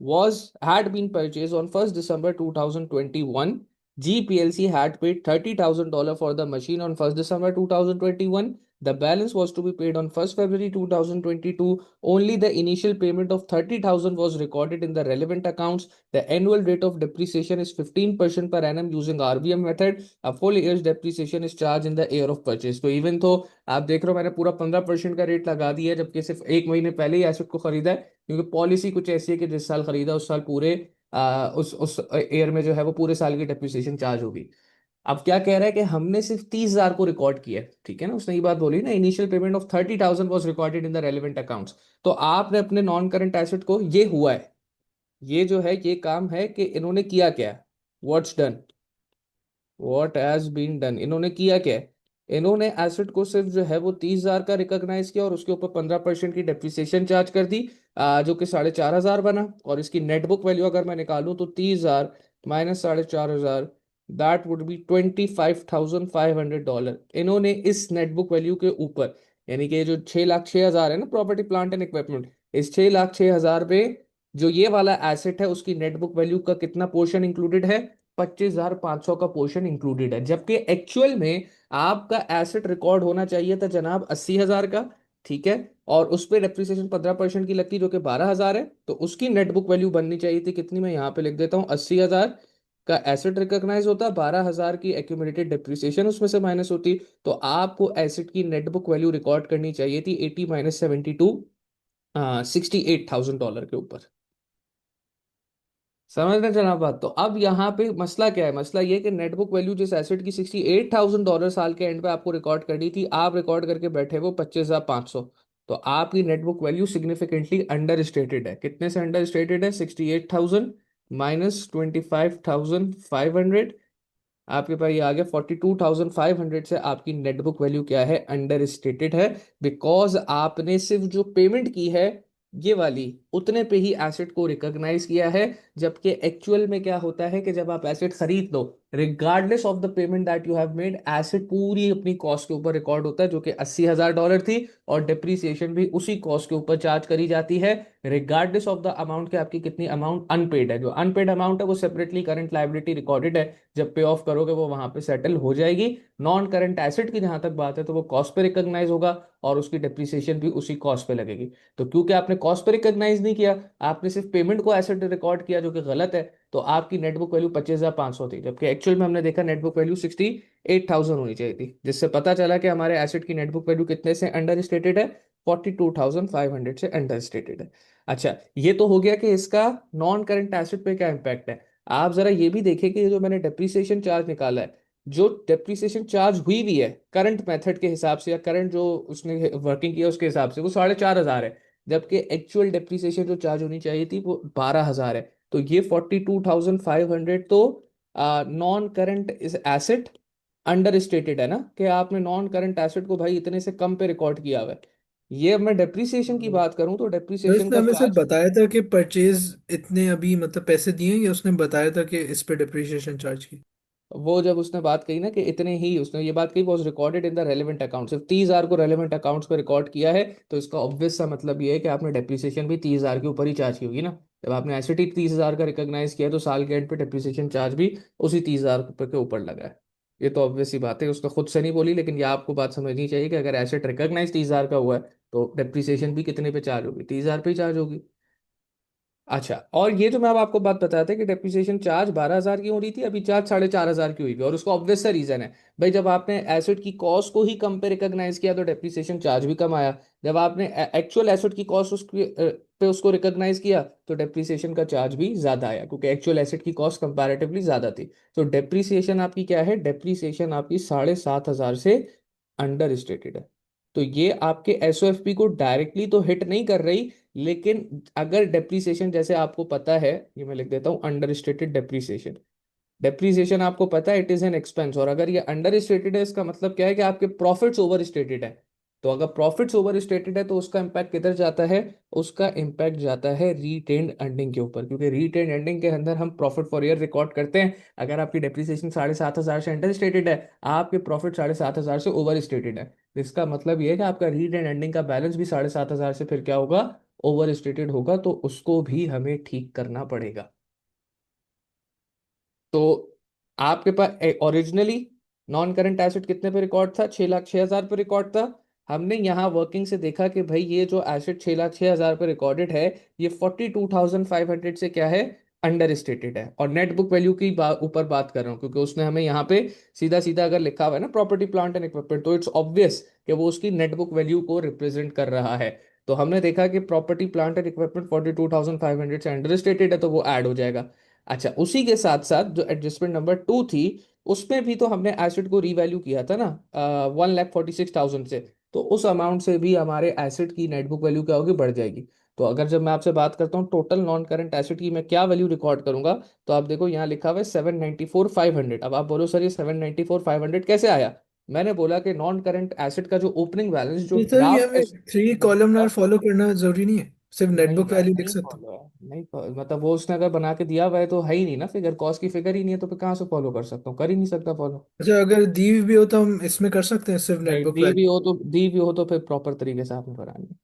Speaker 1: was had been purchased on 1st December 2021. GPLC had paid $30,000 for the machine on 1st December 2021. The balance was to be paid on 1st February 2022. Only the initial payment of 30,000 was recorded in the relevant accounts. The annual rate of depreciation is 15% per annum using RBM method. A full year's depreciation is charged in the year of purchase. तो even तो आप देख रहे हो मैंने पूरा 15% का rate लगा दिया है, जबकि सिर्फ 1 महीने पहले ही एसेट को खरीदा है, क्योंकि पॉलिसी कुछ ऐसी है कि जिस साल खरीदा उस साल पूरे उस ईयर में जो है वो पूरे साल की डेप्रिसिएशन चार्ज होगी। अब क्या कह रहा है कि हमने सिर्फ 30,000 को रिकॉर्ड किया है, ठीक है ना, उसने ये बात बोली ना, initial payment of 30,000 was recorded in the relevant accounts. तो आपने अपने नॉन करंट एसेट को, ये हुआ है, ये जो है ये काम है कि इन्होंने किया क्या है, what's done, what has been done, इन्होंने किया क्या है, इन्होंने एसेट को सिर्फ जो है वो 30,000 का रिकॉग्नाइज किया और उसके ऊपर 15% की डेप्रिसिएशन चार्ज कर दी, जो कि 4,500 बना। और इसकी नेट बुक वैल्यू अगर मैं निकालूं तो 30,000 माइनस 4,500, दैट वुड बी $25,500। इन्होंने इस नेट बुक वैल्यू के ऊपर, यानी कि जो 6,06,000 है ना प्रॉपर्टी प्लांट एंड इक्विपमेंट, इस 6,06,000 पे जो ये वाला एसेट है उसकी नेट बुक वैल्यू का कितना पोर्शन इंक्लूडेड है, 25,500 का पोर्शन इंक्लूडेड है, जबकि एक्चुअल में आपका एसेट रिकॉर्ड होना चाहिए था जनाब 80,000 का, ठीक है, और उस पर डेप्रिसिएशन 15% की लगती जो कि 12,000 है, तो उसकी नेट बुक वैल्यू बननी चाहिए थी कितनी, मैं यहाँ पे लिख देता हूँ, 80,000 का एसेट रिकॉग्नाइज होता, 12,000 की एक्यूमुलेटेड डेप्रिसिएशन उसमें से माइनस होती, तो आपको एसेट की नेट बुक वैल्यू रिकॉर्ड करनी चाहिए थी 80 माइनस 72, $68,000 के ऊपर। समझ रहे जनाब बात, तो अब यहाँ पे मसला क्या है, मसला ये कि नेटबुक वैल्यू जिस एसेट की $68,000 साल के एंड पे आपको रिकॉर्ड करनी थी, आप रिकॉर्ड करके बैठे वो 25,500। तो आपकी net book value significantly under stated है, कितने से अंडर स्टेटेड है, 68,000 माइनस 25,500, आपके पास ये आ गया 42,500, से आपकी नेटबुक वैल्यू क्या है, अंडर स्टेटेड है, बिकॉज आपने सिर्फ जो पेमेंट की है ये वाली उतने पे ही एसेट को रिकॉग्नाइज किया है। जबकि एक्चुअल में क्या होता है कि जब आप एसेट खरीद लो, regardless of the payment that you have made, asset पूरी अपनी कॉस्ट के ऊपर रिकॉर्ड होता है, जो कि $80,000 थी, और डिप्रिसिएशन भी उसी कॉस्ट के ऊपर चार्ज करी जाती है, रिगार्डलेस ऑफ द अमाउंट के आपकी कितनी अमाउंट अनपेड है। जो अनपेड अमाउंट है वो सेपरेटली करंट लाइबिलिटी रिकॉर्डेड है, जब पे ऑफ करोगे वो वहां पे सेटल हो जाएगी। नॉन करंट एसेट की जहां तक बात है तो वो कॉस्ट पे रिकॉग्नाइज होगा, और उसकी डेप्रिसिएशन भी उसी कॉस्ट पे लगेगी। तो क्योंकि आपने कॉस्ट पे रिकॉग्नाइज नहीं किया, आपने सिर्फ पेमेंट को एसेट रिकॉर्ड किया, जो कि गलत है, तो आपकी नेटबुक वैल्यू 25,500 थी, जबकि एक्चुअल में हमने देखा नेटबुक वैल्यू 68,000 होनी चाहिए थी, जिससे पता चला कि हमारे एसेट की नेटबुक वैल्यू कितने से अंडर स्टेटेड है, 42,500 से अंडर स्टेटेड है। अच्छा, ये तो हो गया कि इसका नॉन करंट एसेट पे क्या इंपैक्ट है। आप जरा ये भी देखें कि ये जो मैंने डेप्रिसिएशन चार्ज निकाला है, जो डेप्रिसिएशन चार्ज हुई भी है करंट मेथड के हिसाब से या करंट जो उसने वर्किंग किया उसके हिसाब से, वो 4,500 है। जबकि एक्चुअल डेप्रिसिएशन जो चार्ज होनी चाहिए थी वो 12,000 है। तो ये 42,500 तो नॉन करंट इस एसेट अंडर स्टेटेड है ना, कि आपने नॉन करंट एसेट को भाई इतने से कम पे रिकॉर्ड किया हुआ है। ये अब मैं डेप्रिसिएशन की बात करूं तो
Speaker 2: तो
Speaker 1: डेप्रिसिएशन
Speaker 2: इसने
Speaker 1: का
Speaker 2: हमें सिर्फ
Speaker 1: चार्ज,
Speaker 2: बताया था कि परचेज इतने अभी मतलब पैसे दिए, या उसने बताया था कि इस पे डिप्रिशिएशन चार्ज की?
Speaker 1: वो जब उसने बात कही ना कि इतने ही, उसने ये बात कही was recorded in the relevant account, सिर्फ 30,000 को रेलिवेंट अकाउंट्स पे रिकॉर्ड किया है। तो इसका ऑब्वियस सा मतलब ये है कि आपने डेप्रिसिएशन भी 30,000 के ऊपर ही चार्ज की होगी ना। जब आपने एसेट ही 30,000 का रिकॉग्नाइज किया है, तो साल के एंड पे डेप्रिसिएशन चार्ज भी उसी 30,000 रुपये के ऊपर लगा है। ये तो ऑब्वियस सी बात है, उसने खुद से नहीं बोली, लेकिन ये आपको बात समझनी चाहिए कि अगर एसेट रिकॉग्नाइज 30,000 का हुआ है तो डेप्रिसिएशन भी कितने पे चार्ज होगी, 30,000 पे ही चार्ज होगी। अच्छा, और ये जो मैं अब आपको बात बताया था कि डेप्रिसिएशन चार्ज 12,000 की हो रही थी, अभी चार्ज 4,500 की हुई थी, और उसका ऑब्वियस सा रीजन है भाई, जब आपने एसेट की कॉस्ट को ही कम पे रिकॉग्नाइज किया तो डेप्रिसिएशन चार्ज भी कम आया। जब आपने एक्चुअल एसेट की कॉस्ट उसकी पे उसको रिकॉग्नाइज किया तो डेप्रिसिएशन का चार्ज भी ज्यादा आया, क्योंकि एक्चुअल एसेट की कॉस्ट कंपैरेटिवली ज्यादा थी। तो डेप्रिसिएशन आपकी क्या है, डेप्रिसिएशन आपकी 7,500 से अंडर स्टेटेड है। तो ये आपके एसओएफपी को डायरेक्टली तो हिट नहीं कर रही, लेकिन अगर डेप्रीसिएशन जैसे आपको पता है, ये मैं लिख देता हूँ, अंडर स्टेटेड डेप्रीसिएशन। डेप्रीसिएशन आपको पता है इट इज एन एक्सपेंस, और अगर ये अंडर स्टेटेड है इसका मतलब क्या है कि आपके प्रॉफिट्स ओवर स्टेटेड है। तो अगर प्रॉफिट्स ओवर स्टेटेड है तो उसका इंपैक्ट किधर जाता है, उसका इंपैक्ट जाता है रीटेन्ड अर्निंग के ऊपर, क्योंकि रीटेन्ड अर्निंग के अंदर हम प्रॉफिट फॉर ईयर रिकॉर्ड करते हैं। अगर आपकी डेप्रिसिएशन 7,500 से अंडर स्टेटेड है, आपके प्रॉफिट 7,500 से ओवर स्टेटेड है, तो इसका मतलब ये है कि आपका रीटेन्ड अर्निंग का बैलेंस भी 7,500 से फिर क्या होगा, ओवर स्टेटेड होगा, तो उसको भी हमें ठीक करना पड़ेगा। तो आपके पास ओरिजिनली नॉन करंट एसेट कितने पे रिकॉर्ड था, 6,06,000 पे रिकॉर्ड था। हमने यहाँ वर्किंग से देखा कि भाई ये जो एसेट 6,06,000 पे रिकॉर्डेड है, ये 42,500 से क्या है, अंडर स्टेटेड है। और नेट बुक वैल्यू की ऊपर बात कर रहा हूँ, क्योंकि उसने हमें यहाँ पे सीधा सीधा अगर लिखा हुआ है ना प्रॉपर्टी प्लांट एंड इक्विपमेंट, तो इट्स ऑब्वियस कि वो उसकी नेट बुक वैल्यू को रिप्रेजेंट कर रहा है। तो हमने देखा कि प्रॉपर्टी प्लांट एंड इक्विपमेंट 42,500 से अंडर स्टेटेड है, तो वो ऐड हो जाएगा। अच्छा, उसी के साथ साथ जो एडजस्टमेंट नंबर 2 थी, उसमें भी तो हमने एसेट को रीवैल्यू किया था ना 1,46,000 से। तो उस अमाउंट से भी हमारे एसेट की नेटबुक वैल्यू क्या होगी, बढ़ जाएगी। तो अगर जब मैं आपसे बात करता हूँ टोटल नॉन करंट एसेट की मैं क्या वैल्यू रिकॉर्ड करूंगा, तो आप देखो यहाँ लिखा हुआ है 794,500। अब आप बोलो सर ये 794,500 कैसे आया। मैंने बोला कि नॉन करंट एसेट का जो ओपनिंग बैलेंस जो
Speaker 2: तो सर ये
Speaker 1: ड्राफ्ट,
Speaker 2: हमें थ्री कॉलमनार फॉलो करना जरूरी नहीं है, सिर्फ
Speaker 1: नहीं
Speaker 2: नेटबुक
Speaker 1: यार,
Speaker 2: वैल्यू लिख
Speaker 1: नहीं
Speaker 2: सकते
Speaker 1: फॉलो है, नहीं मतलब वो उसने अगर बना के दिया हुआ है तो है ही नहीं ना, फिगर कॉस्ट की फिगर ही नहीं है, तो फिर कहाँ से फॉलो कर सकता हूँ, कर ही नहीं सकता फॉलो।
Speaker 2: अच्छा, अगर दी भी हो तो हम इसमें कर सकते हैं सिर्फ
Speaker 1: नहीं,
Speaker 2: नेटबुक
Speaker 1: दी भी
Speaker 2: वैल्यू?
Speaker 1: हो तो, दी भी हो तो फिर प्रॉपर तरीके से आपने करानी है।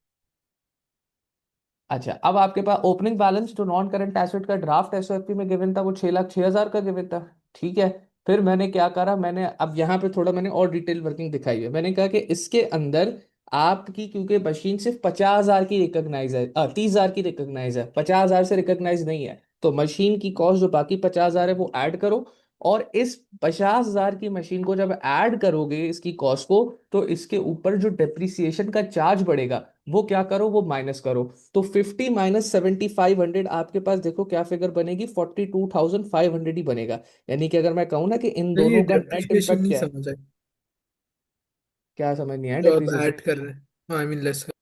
Speaker 1: अच्छा, अब आपके पास ओपनिंग बैलेंस जो नॉन करंट एसेट का ड्राफ्ट एसओएफपी में गिवन था वो 6,06,000 का गिवन था। ठीक है। फिर मैंने क्या करा, मैंने अब यहाँ पे थोड़ा मैंने और डिटेल वर्किंग दिखाई है। मैंने कहा कि इसके अंदर आपकी, क्योंकि मशीन सिर्फ 50,000 की रिकॉग्नाइज है, 30,000 की रिकॉग्नाइज है, 50,000 से रिकॉग्नाइज नहीं है, तो मशीन की कॉस्ट जो बाकी 50,000 है वो ऐड करो। और इस 50,000 की मशीन को जब ऐड करोगे इसकी कॉस्ट को, तो इसके ऊपर जो डेप्रिसिएशन का चार्ज बढ़ेगा वो क्या करो, वो माइनस करो। तो 50 माइनस 7,500 आपके पास देखो क्या फिगर बनेगी, 42,500 ही बनेगा। यानी कि अगर मैं कहूँ ना कि इन
Speaker 2: सर ये
Speaker 1: दोनों का नेट
Speaker 2: डेप्रिशिएशन
Speaker 1: इम्पैक्ट
Speaker 2: नहीं
Speaker 1: क्या है,
Speaker 2: समझ आई,
Speaker 1: क्या समझ नहीं आया
Speaker 2: जो आप
Speaker 1: डेप्रिसिएशन।
Speaker 2: ऐड कर रहे हैं, आई मीन लेस कर।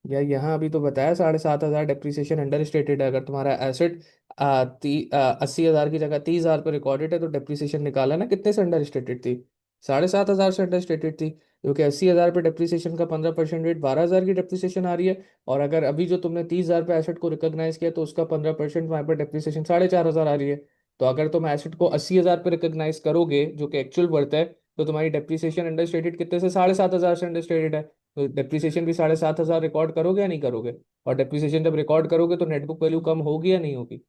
Speaker 1: या यहाँ अभी तो बताया 7,500 डेप्रिसिएशन अंडर स्टेटेड है। अगर तुम्हारा एसेट 80,000 की जगह 30,000 पे रिकॉर्डेड है, तो डेप्रिसिएशन निकाला ना कितने से अंडर स्टेटेड थी, 7,500 से अंडर स्टेटेड थी, क्योंकि 80,000 पे डेप्रिसिएशन का 15% रेट 12,000 की डेप्रिसिएशन आ रही है। और अगर अभी जो तुमने 30,000 पे एसेट को रिकॉग्नाइज किया तो उसका 15% वहाँ पर डेप्रिसिएशन 4,500 आ रही है। तो अगर तुम एसेट को 80,000 पे रिकॉग्नाइज करोगे जो कि एक्चुअल वर्थ है, तो तुम्हारी डेप्रिसिएशन अंडर स्टेटेड कितने से, 7,500 से अंडर स्टेटेड है। तो डेप्रिसिएशन भी 7,500 रिकॉर्ड करोगे या नहीं करोगे। और डेप्रिसिएशन जब रिकॉर्ड करोगे तो नेटबुक वैल्यू कम होगी या नहीं होगी।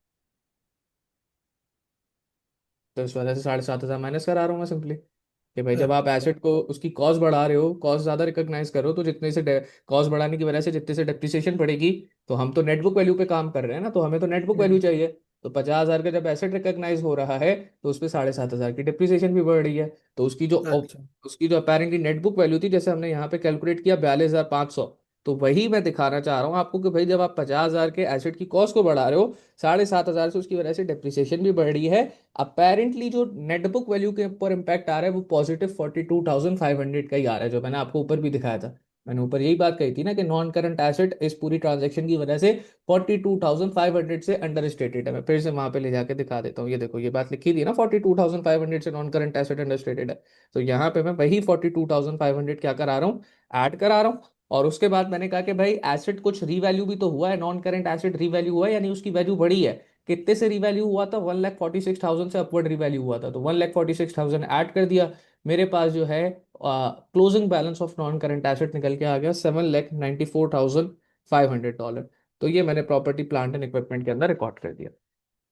Speaker 1: तो इस वजह से 7,500 माइनस करा रहा हूँ मैं सिंपली, कि भाई जब आप
Speaker 2: अच्छा।
Speaker 1: एसेट को उसकी कॉस्ट बढ़ा रहे हो, कॉस्ट ज्यादा रिकॉग्नाइज करो, तो जितने से कॉस्ट बढ़ाने की वजह से जितने से डेप्रिसिएशन बढ़ेगी, तो हम तो नेटबुक वैल्यू पे काम कर रहे हैं ना, तो हमें तो नेटबुक वैल्यू
Speaker 2: हम्म,
Speaker 1: चाहिए। तो 50,000 का जब एसेट रिकॉग्नाइज हो रहा है, तो उस पर 7,500 की डिप्रिसिएशन भी बढ़ रही है। तो उसकी जो
Speaker 2: अच्छा।
Speaker 1: उसकी जो अपेरेंटली नेटबुक वैल्यू थी, जैसे हमने यहाँ पे कैलकुलेट किया 42,500, तो वही मैं दिखाना चाह रहा हूँ आपको कि भाई जब आप 50,000 के एसेट की कॉस्ट को बढ़ा रहे हो, 7,500 से उसकी वजह से डेप्रिसिएशन भी बढ़ रही है। अपेरेंटली जो नेट बुक वैल्यू के ऊपर इम्पैक्ट आ रहा है वो +42,500 का ही आ रहा है, जो मैंने आपको ऊपर भी दिखाया था। मैंने ऊपर यही बात कही थी ना कि नॉन करंट एसेट इस पूरी ट्रांजेक्शन की वजह से 42,500 से अंडर स्टेटेड है। मैं फिर से वहां पे ले जाके दिखा देता हूँ, ये देखो ये बात लिखी थी ना, 42,500 से non current asset under stated है। तो यहाँ पे मैं वही 42,500 क्या करा रहा हूँ, ऐड करा रहा हूँ। और उसके बाद मैंने कहा कि भाई एसेट कुछ रीवैल्यू भी तो हुआ है, नॉन करंट एसेट रीवैल्यू हुआ है, यानी उसकी वैल्यू बढ़ी है। कितने से रीवैल्यू हुआ था, 1,46,000 से अपवर्ड रीवैल्यू हुआ था, तो 1,46,000 ऐड कर दिया। मेरे पास जो है closing balance of non current asset निकल के आ गया $7,94,500। तो ये मैंने प्रॉपर्टी प्लांट एंड इक्विपमेंट के अंदर रिकॉर्ड कर दिया।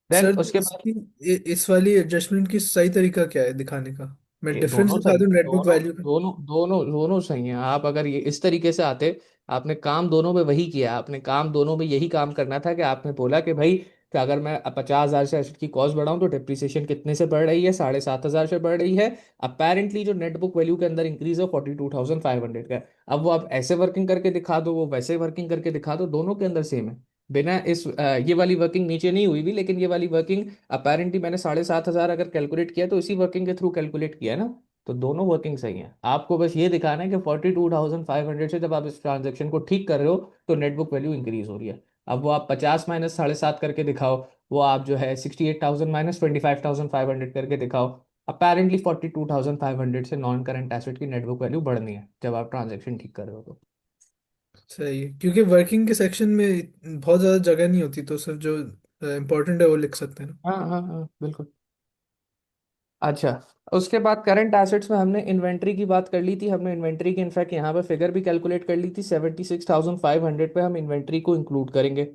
Speaker 1: देन
Speaker 2: सर
Speaker 1: उसके बाद
Speaker 2: इस वाली एडजस्टमेंट की सही तरीका क्या है दिखाने का? मैं
Speaker 1: ये
Speaker 2: डिफरेंस
Speaker 1: दोनों
Speaker 2: दिखा
Speaker 1: सही
Speaker 2: दूं
Speaker 1: है,
Speaker 2: नेटबुक
Speaker 1: दोनों
Speaker 2: वैल्यू का?
Speaker 1: दोनों दोनों दोनों सही हैं। आप अगर ये इस तरीके से आते, आपने काम दोनों में वही किया, आपने काम दोनों में यही काम करना था कि आपने बोला कि भाई कि अगर मैं 50,000 से एसेट की कॉस्ट बढ़ाऊं तो डिप्रिसिएशन कितने से बढ़ रही है, 7,500 से बढ़ रही है। अपेरेंटली जो नेट बुक वैल्यू के अंदर इंक्रीज है 42,500 का है। अब वो आप ऐसे वर्किंग करके दिखा दो, वो वैसे वर्किंग करके दिखा दो, दोनों के अंदर सेम है। बिना इस ये वाली वर्किंग नीचे नहीं हुई भी, लेकिन ये वाली वर्किंग अपेरेंटली मैंने 7,500 अगर कैलकुलेट किया तो इसी वर्किंग के थ्रू कैलकुलेट किया है ना। तो दोनों वर्किंग सही है। आपको बस ये दिखाना है कि 42,500 से जब आप इस ट्रांजेक्शन को ठीक कर रहे हो तो नेटबुक वैल्यू इंक्रीज हो रही है। अब वो आप 50 माइनस 7.5 करके दिखाओ, वो आप जो है 68,000 माइनस 25,500 करके दिखाओ। अपेरेंटली 42,500 से नॉन करंट एसेट की नेटबुक वैल्यू बढ़नी है जब आप ट्रांजेक्शन ठीक कर रहे हो तो।
Speaker 2: सही है, क्योंकि वर्किंग के सेक्शन में बहुत ज्यादा जगह नहीं होती, तो सर जो इम्पोर्टेंट है वो लिख सकते हैं ना?
Speaker 1: हाँ हाँ हाँ बिल्कुल। अच्छा, उसके बाद करंट एसेट्स में हमने इन्वेंट्री की बात कर ली थी। हमने इन्वेंट्री की इनफैक्ट यहाँ पे फिगर भी कैलकुलेट कर ली थी। 76,500 पे हम इन्वेंट्री को इंक्लूड करेंगे,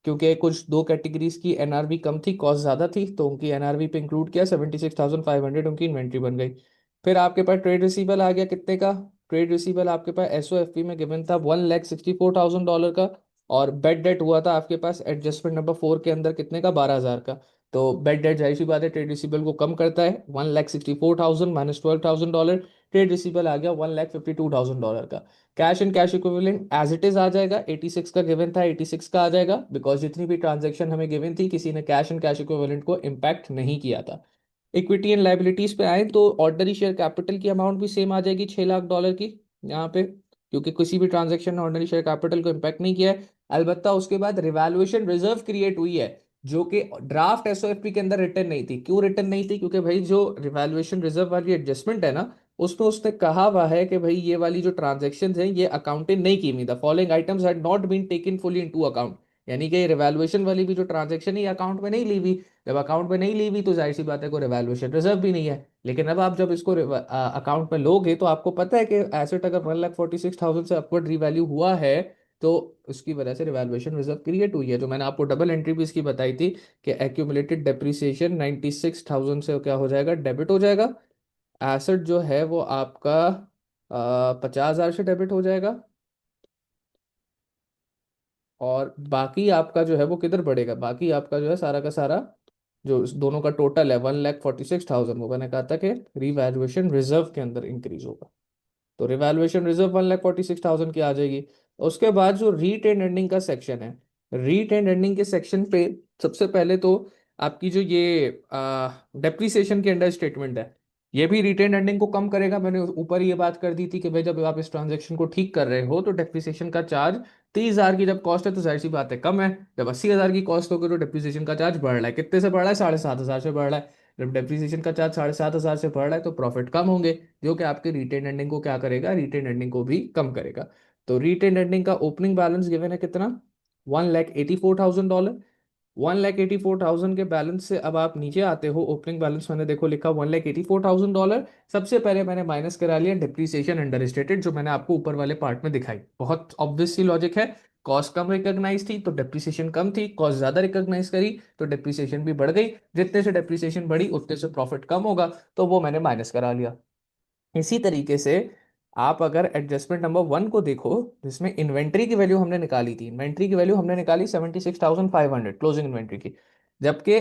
Speaker 1: क्योंकि कुछ दो कैटेगरीज की एनआरवी कम थी, कॉस्ट ज़्यादा थी, तो उनकी एनआरवी पे इंक्लूड किया। 76,500 उनकी इन्वेंट्री बन गई। फिर आपके पास ट्रेड रिसीबल आ गया कितने का। ट्रेड रिसीबल आपके पास एसओएफपी में गिवन था $1,64,000 का। और बेड डेट हुआ था आपके पास एडजस्टमेंट नंबर 4 के अंदर कितने का, 12,000 का। तो बेड डेट जाहिर सी बात है ट्रेड रिसीबल को कम करता है। 1,64,000 माइनस $12,000, ट्रेड रिसीबल आ गया $1,52,000 का। Cash and cash equivalent as it is आ जाएगा, 86 का गिवन था 86 का आ जाएगा, बिकॉज जितनी भी ट्रांजेक्शन हमें गिवन थी किसी ने कैश एंड कैश इक्विवेलेंट को इम्पैक्ट नहीं किया था। इक्विटी एंड लाइबिलिटीज पे आए तो ऑर्डनरी शेयर कैपिटल की अमाउंट भी सेम आ जाएगी, $6 लाख की यहाँ पे, क्योंकि किसी भी ट्रांजेक्शन ने ऑर्डनरी शेयर कैपिटल को इम्पैक्ट नहीं किया है। अलबत्ता उसके बाद रिवैल्यूएशन रिजर्व क्रिएट हुई है, जो कि ड्राफ्ट एसओएफपी के अंदर रिटर्न नहीं थी। क्यों रिटर्न नहीं थी, क्योंकि भाई जो रिवैल्यूएशन रिजर्व वाली एडजस्टमेंट है ना, उसमें उसने कहा हुआ है कि भाई ये वाली जो ट्रांजेक्शन है ये अकाउंटेड नहीं की हुई, the following items had not been taken fully into account. यानी कि रिवैल्यूएशन वाली भी जो ट्रांजेक्शन है ये अकाउंट में नहीं ली हुई। जब अकाउंट में नहीं ली हुई तो जाहिर सी बात है कोई रिवैल्यूएशन रिजर्व भी नहीं है। लेकिन अब आप जब इसको अकाउंट में लोगे तो आपको पता है कि एसेट अगर 1,46,000 से अपवर्ड रिवैल्यू हुआ है तो उसकी वजह से रिवैल्यूएशन रिजर्व क्रिएट हुई है। जो मैंने आपको डबल एंट्री भी इसकी बताई थी कि एक्यूमुलेटेड डेप्रिसिएशन 96,000 से क्या हो जाएगा, डेबिट हो जाएगा। एसेट जो है वो आपका 50,000 से डेबिट हो जाएगा। और बाकी आपका जो है वो किधर बढ़ेगा, बाकी आपका जो है सारा का सारा जो इस दोनों का टोटल है 1,46,000, वो मैंने कहा था कि रिवैल्यूएशन रिजर्व के अंदर इंक्रीज होगा। तो रिवैल्यूएशन रिजर्व 1,46,000 की आ जाएगी। उसके बाद जो रीटेन अर्निंग का सेक्शन है, रीटेन अर्निंग के सेक्शन पे सबसे पहले तो आपकी जो ये डेप्रिसिएशन के अंडर स्टेटमेंट है, ये भी रिटेन अर्निंग को कम करेगा। मैंने ऊपर ये बात कर दी थी कि भाई जब आप इस ट्रांजेक्शन को ठीक कर रहे हो तो डेप्रिसिएशन का चार्ज 30,000 की जब कॉस्ट है तो जाहिर सी बात है कम है। जब 80,000 की कॉस्ट होगी तो डेप्रिसिएशन का चार्ज बढ़ रहा है, कितने से बढ़ रहा है, 7,500 से बढ़ रहा है। जब डेप्रिसिएशन का चार्ज 7,500 से बढ़ रहा है तो प्रॉफिट कम होंगे, जो कि आपके रिटेन अर्निंग को क्या करेगा, रिटेन अर्निंग को भी कम करेगा। तो रिटेन अर्निंग का ओपनिंग बैलेंस गिवन है कितना, $1,84,000। 1,84,000 के बैलेंस से अब आप नीचे आते हो, ओपनिंग बैलेंस मैंने देखो लिखा $1,84,000। सबसे पहले मैंने माइनस करा लिया डिप्रिसिएशन अंडर स्टेटेड, जो मैंने आपको ऊपर वाले पार्ट में दिखाई। बहुत ऑब्वियस सी लॉजिक है, कॉस्ट कम रिकॉग्नाइज थी तो डेप्रिसिएशन कम थी, कॉस्ट ज्यादा रिकॉग्नाइज करी तो डेप्रिसिएशन भी बढ़ गई। जितने से डेप्रिसिएशन बढ़ी उतने से प्रॉफिट कम होगा, तो वो मैंने माइनस करा लिया। इसी तरीके से आप अगर एडजस्टमेंट नंबर 1 को देखो, जिसमें इन्वेंट्री की वैल्यू हमने निकाली थी, इन्वेंट्री की वैल्यू हमने निकाली 76,500 क्लोजिंग इन्वेंट्री की, जबकि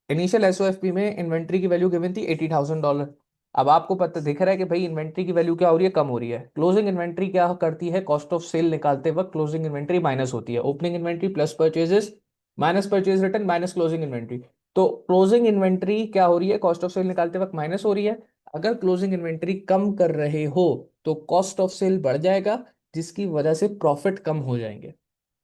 Speaker 1: इनिशियल एसओएफपी में इन्वेंट्री की वैल्यू गिवन थी $80,000। अब आपको पता दिख रहा है कि भाई इन्वेंट्री की वैल्यू क्या हो रही है, कम हो रही है। क्लोजिंग इन्वेंट्री क्या करती है, कॉस्ट ऑफ सेल निकालते वक्त क्लोजिंग इन्वेंट्री माइनस होती है। Opening inventory plus purchases minus purchase return minus closing inventory. तो क्लोजिंग इन्वेंट्री क्या हो रही है, कॉस्ट ऑफ सेल निकालते वक्त माइनस हो रही है। अगर क्लोजिंग इन्वेंट्री कम कर रहे हो तो कॉस्ट ऑफ सेल बढ़ जाएगा, जिसकी वजह से प्रॉफिट कम हो जाएंगे।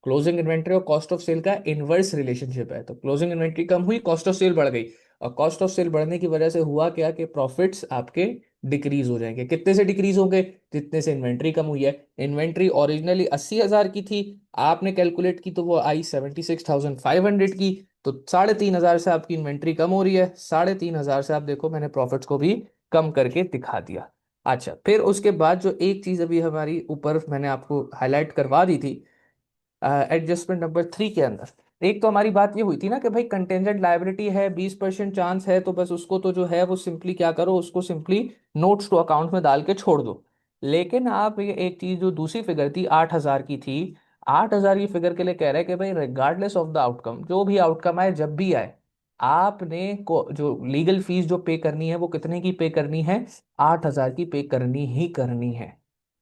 Speaker 1: क्लोजिंग इन्वेंट्री और कॉस्ट ऑफ सेल का इनवर्स रिलेशनशिप है। तो क्लोजिंग इन्वेंट्री कम हुई, कॉस्ट ऑफ सेल बढ़ गई, और कॉस्ट ऑफ सेल बढ़ने की वजह से हुआ क्या कि प्रॉफिट्स आपके डिक्रीज हो जाएंगे। कितने से डिक्रीज होंगे, जितने से इन्वेंट्री कम हुई है। इन्वेंट्री ओरिजिनली 80,000 की थी, आपने कैलकुलेट की तो वो आई 76,500 की। तो 3,500 से आपकी इन्वेंट्री कम हो रही है, 3,500 से आप देखो मैंने प्रॉफिट्स को भी कम करके दिखा दिया। अच्छा, फिर उसके बाद जो एक चीज अभी हमारी ऊपर मैंने आपको हाईलाइट करवा दी थी एडजस्टमेंट नंबर 3 के अंदर, एक तो हमारी बात ये हुई थी ना कि भाई कंटेंजेंट लायबिलिटी है, 20% चांस है, तो बस उसको तो जो है वो सिंपली क्या करो, उसको सिंपली नोट्स टू अकाउंट में डाल के छोड़ दो। लेकिन आप ये एक चीज जो दूसरी फिगर थी 8,000 की थी, 8,000 की फिगर के लिए कह रहे हैं कि भाई रिगार्डलेस ऑफ द आउटकम, जो भी आउटकम आए जब भी आए, आपने को जो लीगल फीस जो पे करनी है वो कितने की पे करनी है, 8,000 की पे करनी ही करनी है।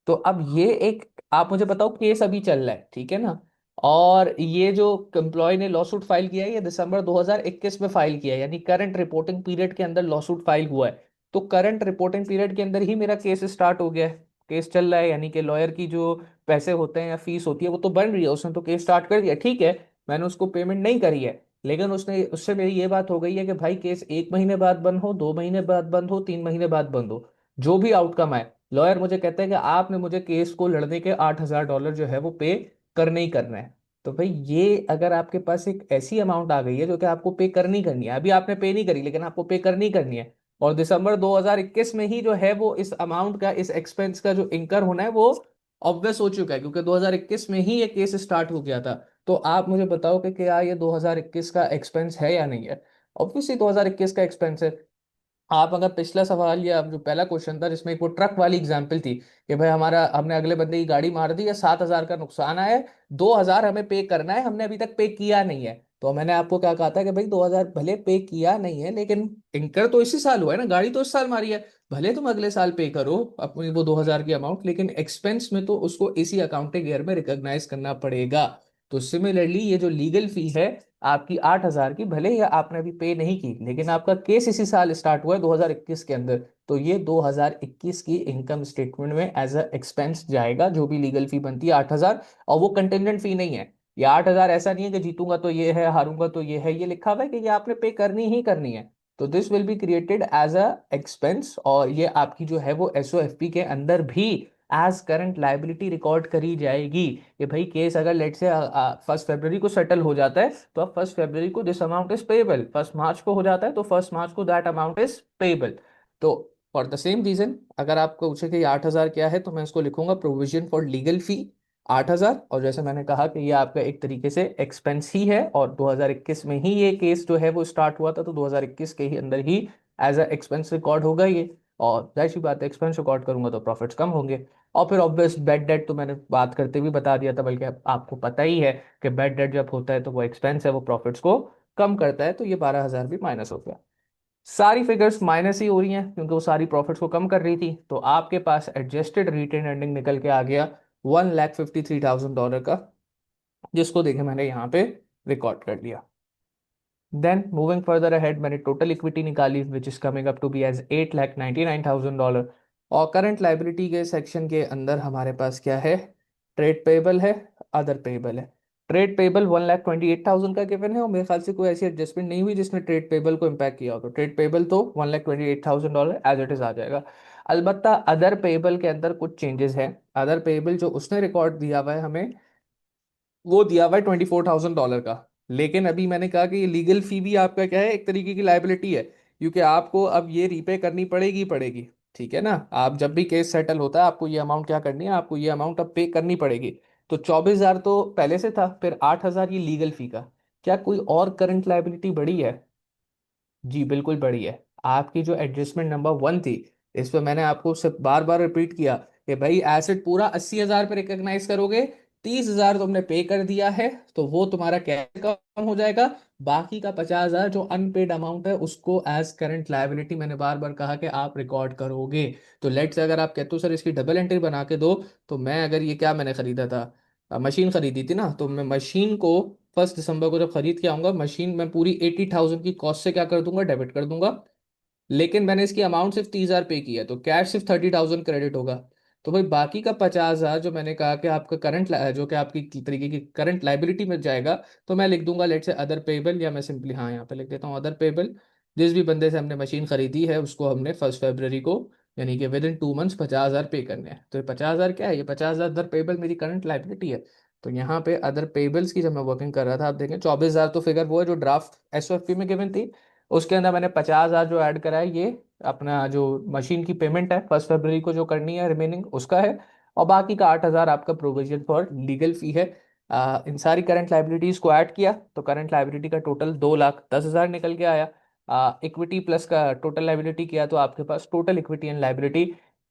Speaker 1: तो अब ये एक, आप मुझे बताओ केस अभी चल रहा है, ठीक है ना, और ये जो एम्प्लॉय ने लॉसूट फाइल किया है ये दिसंबर 2021 में फाइल किया है, यानी करंट रिपोर्टिंग पीरियड के अंदर लॉसूट फाइल हुआ है। तो करंट रिपोर्टिंग पीरियड के अंदर ही मेरा केस स्टार्ट हो गया है, केस चल रहा है, यानी कि लॉयर की जो पैसे होते हैं या फीस होती है वो तो बन रही है, उसने तो केस स्टार्ट कर दिया, ठीक है, मैंने उसको पेमेंट नहीं करी है। लेकिन उसने उससे मेरी ये बात हो गई है कि भाई केस 1 महीने बाद बंद हो, 2 महीने बाद बंद हो, 3 महीने बाद बंद हो, जो भी आउटकम आए, लॉयर मुझे कहता है कि आपने मुझे केस को लड़ने के $8,000 जो है वो पे करने ही करना है। तो भाई ये अगर आपके पास एक ऐसी अमाउंट आ गई है जो कि आपको पे करनी करनी है, अभी आपने पे नहीं करी लेकिन आपको पे करनी करनी है, और दिसंबर 2021 में ही जो है वो इस अमाउंट का, इस एक्सपेंस का जो इंकर होना है वो ऑब्वियस हो चुका है, क्योंकि 2021 में ही ये केस स्टार्ट हो गया था। तो आप मुझे बताओ कि क्या ये 2021 का एक्सपेंस है या नहीं है। ऑब्वियसली 2021 का एक्सपेंस है। आप अगर पिछला सवाल या जो पहला क्वेश्चन था जिसमें एक वो ट्रक वाली एग्जांपल थी कि भाई हमारा, हमने अगले बंदे की गाड़ी मार दी है, 7,000 का नुकसान आया है, 2,000 हमें पे करना है, हमने अभी तक पे किया नहीं है, तो मैंने आपको क्या कहा था कि भाई 2,000 भले पे किया नहीं है लेकिन इंकर तो इसी साल हुआ है ना, गाड़ी तो इस साल मारी है, भले तुम अगले साल पे करो अपनी वो 2,000 की अमाउंट, लेकिन एक्सपेंस में तो उसको इसी अकाउंटिंग ईयर में रिकॉग्नाइज करना पड़ेगा। तो सिमिलरली ये जो लीगल फी है आपकी 8,000 की, भले ही आपने अभी पे नहीं की लेकिन आपका केस इसी साल स्टार्ट हुआ है 2021 के अंदर, तो ये 2021 की इनकम स्टेटमेंट में एज अ एक्सपेंस जाएगा, जो भी लीगल फी बनती है 8,000। और वो कंटेंजेंट फी नहीं है, ये 8,000 ऐसा नहीं है कि जीतूंगा तो ये है, हारूंगा तो ये लिखा हुआ है कि ये आपने पे करनी ही करनी है। तो this will be created as a expense, और ये आपकी जो है वो एसओएफपी के अंदर भी एज करंट लाइबिलिटी रिकॉर्ड करी जाएगी। कि भाई केस अगर लेट से 1 फरवरी को सेटल हो जाता है तो अब 1 फरवरी को दिस अमाउंट इज पेएबल, 1 मार्च को हो जाता है तो 1 मार्च को दैट अमाउंट इज पेएबल। तो फॉर द सेम रीजन अगर आपको पूछे कि 8,000 क्या है, तो मैं इसको लिखूंगा प्रोविजन फॉर लीगल फी 8,000, और जैसे मैंने कहा कि ये आपका एक तरीके से एक्सपेंस ही है, और 2021 में ही ये केस जो है वो स्टार्ट हुआ था, तो 2021 के ही अंदर ही एज अ एक्सपेंस रिकॉर्ड होगा ये। और जाहिर सी बात है एक्सपेंस रिकॉर्ड करूंगा तो प्रॉफिट्स कम होंगे। और फिर ऑब्वियस बेड डेट तो मैंने बात करते हुए बता दिया था, बल्कि आपको पता ही है कि बेड डेट जब होता है तो वो एक्सपेंस है, वो प्रॉफिट्स को कम करता है, तो ये 12,000 भी माइनस हो गया। सारी फिगर्स माइनस ही हो रही हैं क्योंकि वो सारी प्रॉफिट्स को कम कर रही थी, तो आपके पास एडजस्टेड रिटेन अर्निंग निकल के आ गया $1,53,000 का, जिसको देखे मैंने यहाँ पे रिकॉर्ड कर लिया। देन मूविंग फर्दर अहेड मैंने टोटल इक्विटी निकाली which is coming up to be as $8,99,000। और करंट लाइबिलिटी के सेक्शन के अंदर हमारे पास क्या है, ट्रेड पेबल है, अदर पेबल है। ट्रेड पेबल 1,28,000 का गिवन है, और मेरे ख्याल से कोई ऐसी एडजस्टमेंट नहीं हुई जिसने ट्रेड पेबल को इम्पैक्ट किया हो, तो ट्रेड पेबल तो $1,28,000 एज इट इज आ जाएगा। अलबत्ता अदर पेबल के अंदर कुछ चेंजेस हैं। अदर पेबल जो उसने रिकॉर्ड दिया हुआ है हमें, वो दिया हुआ है $24,000 का। लेकिन अभी मैंने कहा कि ये लीगल फी भी आपका क्या है, एक तरीके की लाइबिलिटी है, क्योंकि आपको अब ये रीपे करनी पड़ेगी पड़ेगी। ठीक है ना, आप जब भी केस सेटल होता है आपको ये अमाउंट क्या करनी है, आपको ये अमाउंट अब पे करनी पड़ेगी। तो 24,000 तो पहले से था, फिर 8,000 ये लीगल फी का। क्या कोई और करंट लाइबिलिटी बढ़ी है? जी बिल्कुल बढ़ी है। आपकी जो एडजस्टमेंट नंबर 1 थी, इस पे मैंने आपको सिर्फ बार बार रिपीट किया कि भाई एसेट पूरा 80,000 पे रिकॉग्नाइज करोगे, 30,000 तुमने पे कर दिया है, तो वो तुम्हारा कैश कम हो जाएगा, बाकी का 50,000 जो अनपेड अमाउंट है उसको एज करंट लायबिलिटी मैंने बार बार कहा कि आप रिकॉर्ड करोगे। तो लेट से अगर आप कहते हो सर इसकी डबल एंट्री बना के दो, तो मैं अगर ये क्या मैंने खरीदा था, मशीन खरीदी थी ना, तो मैं मशीन को 1 दिसंबर को जब खरीद के आऊंगा, मशीन मैं पूरी 80,000 की कॉस्ट से क्या कर दूंगा, डेबिट कर दूंगा। लेकिन मैंने इसकी अमाउंट सिर्फ 30,000 पे किया, तो कैश सिर्फ 30,000 क्रेडिट होगा। तो भाई बाकी का 50,000 जो मैंने कहा कि आपका करंट, जो कि आपकी तरीके की करंट लाइबिलिटी में जाएगा, तो मैं लिख दूंगा लेट से अदर पेबल, या मैं सिंपली हाँ यहाँ पे लिख देता हूँ अदर पेबल। जिस भी बंदे से हमने मशीन खरीदी है उसको हमने 1 फरवरी को, यानी कि विद इन 2 मंथ्स 50,000 पे करने हैं। तो ये 50,000 क्या है, ये 50,000 अदर पेबल मेरी करंट लाइबिलिटी है। तो यहाँ पे अदर पेबल्स की जब मैं वर्किंग कर रहा था, आप देखें 24,000 तो फिगर वो है जो ड्राफ्ट एसओएफपी में गिवन थी। उसके अंदर मैंने 50,000 जो ऐड करा है, ये अपना जो मशीन की पेमेंट है 1 फरवरी को जो करनी है रिमेनिंग उसका है। और बाकी का 8,000 आपका प्रोविजन फॉर लीगल फी है। इन सारी करंट लाइबिलिटीज को ऐड किया तो करंट लाइबिलिटी का टोटल 2,10,000 निकल के आया। इक्विटी प्लस का टोटल लाइबिलिटी किया तो आपके पास टोटल इक्विटी एंड लाइबिलिटी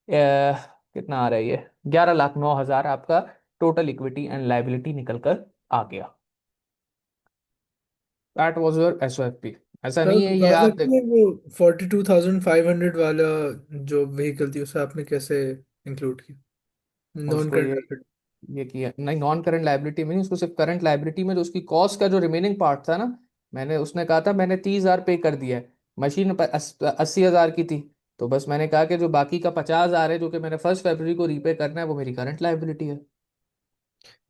Speaker 1: कितना आ रहा है, ये 11,09,000 आपका टोटल इक्विटी एंड लाइबिलिटी निकल कर आ गया। That was your SOFP. ऐसा
Speaker 2: सर
Speaker 1: नहीं है ये
Speaker 2: बता
Speaker 1: आप।
Speaker 2: सकते हैं वो 42,500 वाला जो व्हीकल थी उसे आपने कैसे इंक्लूड किया नॉन
Speaker 1: उसको
Speaker 2: करंट एसेट?
Speaker 1: ये किया नहीं, नॉन करंट लाइबिलिटी में नहीं, उसको सिर्फ करंट लाइबिलिटी में जो उसकी कॉस्ट का जो रिमेनिंग पार्ट था ना, मैंने उसने कहा था मैंने 30,000 पे कर दिया है, मशीन 80,000 की थी। तो बस मैंने कहा कि जो बाकी का 50,000 है जो कि मैंने 1 फरवरी को रीपे करना है, वो मेरी करंट लाइबिलिटी है।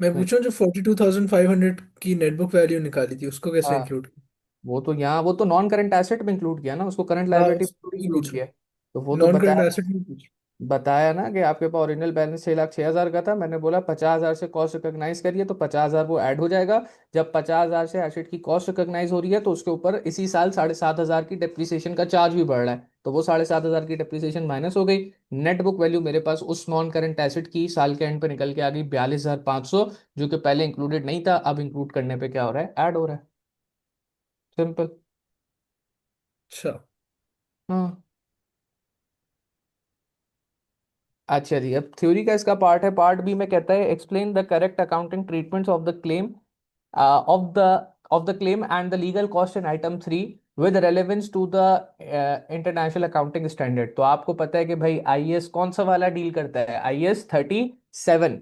Speaker 2: मैं
Speaker 1: नहीं,
Speaker 2: पूछ रहा हूँ जो 42,500 की नेटबुक वैल्यू निकाली थी उसको कैसे
Speaker 1: हाँ,
Speaker 2: इंक्लूड किया?
Speaker 1: वो तो नॉन करंट एसेट में इंक्लूड किया ना, उसको करंट
Speaker 2: हाँ
Speaker 1: लाइबिलिटी में
Speaker 2: उसको नहीं
Speaker 1: इंक्लूड
Speaker 2: पूछ रहा
Speaker 1: किया
Speaker 2: हूँ,
Speaker 1: है। तो वो तो
Speaker 2: नॉन करंट
Speaker 1: बताया,
Speaker 2: एसेट नहीं पूछ
Speaker 1: बताया ना कि आपके पास ओरिजिनल बैलेंस 6,06,000 का था, मैंने बोला 50,000 से कॉस्ट रिकॉग्नाइज करिए तो 50,000 वो ऐड हो जाएगा। जब 50,000 से एसेट की कॉस्ट रिकॉग्नाइज हो रही है तो उसके ऊपर इसी साल 7,500 की डेप्रिसिएशन का चार्ज भी बढ़ रहा है, तो वो 7,500 की डेप्रिसिएशन माइनस हो गई। नेट बुक वैल्यू मेरे पास उस नॉन करंट एसेट की साल के एंड पे निकल के आ गई 42,500, जो कि पहले इंक्लूडेड नहीं था, अब इंक्लूड करने पे क्या हो रहा है, ऐड हो रहा है। सिंपल।
Speaker 2: अच्छा।
Speaker 1: हाँ। अच्छा जी, अब थ्योरी का इसका पार्ट है, पार्ट बी में कहता है explain the correct accounting treatments of the claim, of the claim and the legal cost in item 3 with relevance to the international accounting standard। तो आपको पता है कि भाई आईएएस कौन सा वाला डील करता है, IAS 37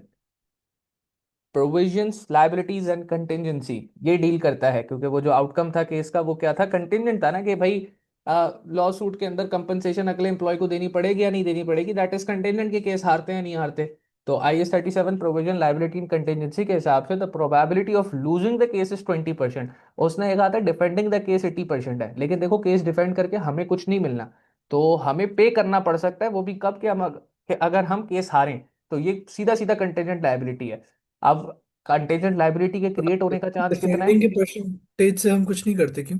Speaker 1: provisions liabilities and contingency, ये डील करता है। क्योंकि वो जो आउटकम था केस का वो क्या था, कंटिंजेंट था ना, कि भाई लॉ सूट के अंदर कंपनसेशन अगले एम्प्लॉय को देनी पड़ेगी या नहीं देनी पड़ेगी, दैट इज कंटिंजेंट, के केस हारते हैं नहीं हारते। तो IAS 37 provision liability in contingency के हिसाब से the probability of losing the case is 20%। उसने ये कहा था डिफेंडिंग द केस 80% है, लेकिन देखो केस डिफेंड करके हमें कुछ नहीं मिलना, तो हमें पे करना पड़ सकता है, वो भी कब, कि अगर हम केस हारें। तो ये सीधा सीधा कंटिंजेंट लाइबिलिटी है। अब कंटेंजेंट लाइबिलिटी के क्रिएट होने का चांस कितना है,
Speaker 2: डिफेंडिंग के परसेंटेज से हम कुछ नहीं करते क्यों?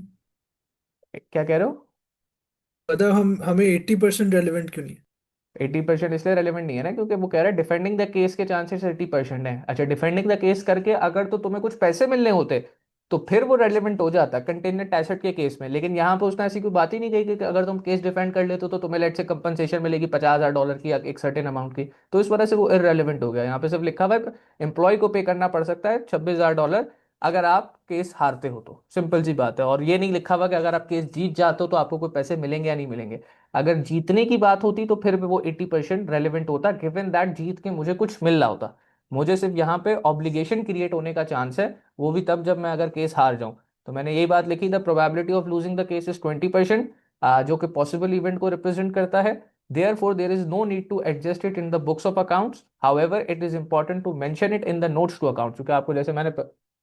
Speaker 1: क्या कह रहे हो।
Speaker 2: मतलब हम हमें 80% रेलिवेंट क्यों नहीं है?
Speaker 1: 80% इसलिए रेलिवेंट नहीं है ना क्योंकि वो कह रहा है डिफेंडिंग द केस के चांसेस 80% है। अच्छा, डिफेंडिंग द केस करके अगर तो तुम्हें कुछ पैसे मिलने होते तो फिर वो रेलिवेंट हो जाता कंटेनेंट एसेट के केस में, लेकिन यहाँ पे उसने ऐसी कोई बात ही नहीं कही कि अगर तुम केस डिफेंड कर लेते हो तो तुम्हें लेट से कंपनसेशन मिलेगी $50,000 की या एक सर्टेन अमाउंट की। तो इस वजह से वो इररेलेवेंट हो गया, यहाँ पे सिर्फ लिखा हुआ है एम्प्लॉय को पे करना पड़ सकता है $26,000 अगर आप केस हारते हो, तो सिंपल सी बात है। और ये नहीं लिखा हुआ कि अगर आप केस जीत जाते हो तो आपको कोई पैसे मिलेंगे या नहीं मिलेंगे। अगर जीतने की बात होती तो फिर भी वो 80% रेलिवेंट होता, गिवन दैट जीत के मुझे कुछ मिल रहा होता। मुझे सिर्फ यहाँ पे ऑब्लिगेशन क्रिएट होने का चांस है, वो भी तब जब मैं अगर केस हार जाऊं। तो मैंने यही बात लिखी, the probability of losing the case is 20%, जो कि पॉसिबल इवेंट को रिप्रेजेंट करता है। Therefore, there is no need to adjust it in the books of accounts. However, it is important to mention it in the notes to account, क्योंकि आपको जैसे मैंने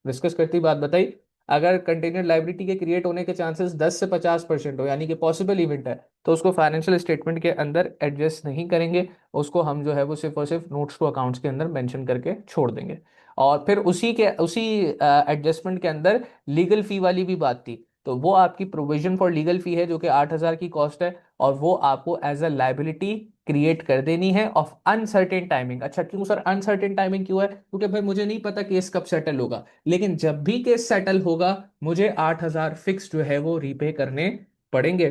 Speaker 1: discuss करती बात बताई, अगर कंटेनर लाइबिलिटी के क्रिएट होने के चांसेस 10 से 50% हो, यानी कि पॉसिबल इवेंट है, तो उसको फाइनेंशियल स्टेटमेंट के अंदर एडजस्ट नहीं करेंगे। उसको हम जो है वो सिर्फ और सिर्फ नोट्स टू अकाउंट्स के अंदर मेंशन करके छोड़ देंगे। और फिर उसी एडजस्टमेंट के अंदर लीगल फी वाली भी बात थी, तो वो आपकी प्रोविजन फॉर लीगल फी है जो कि 8,000 की कॉस्ट है, और वो आपको एज अ लाइबिलिटी क्रिएट कर देनी है ऑफ अनसर्टेन टाइमिंग। अच्छा, क्यों सर अनसर्टेन टाइमिंग क्यों है, क्योंकि भाई मुझे नहीं पता केस कब सेटल होगा, लेकिन जब भी केस सेटल होगा मुझे 8,000 फिक्स जो है वो रीपे करने पड़ेंगे।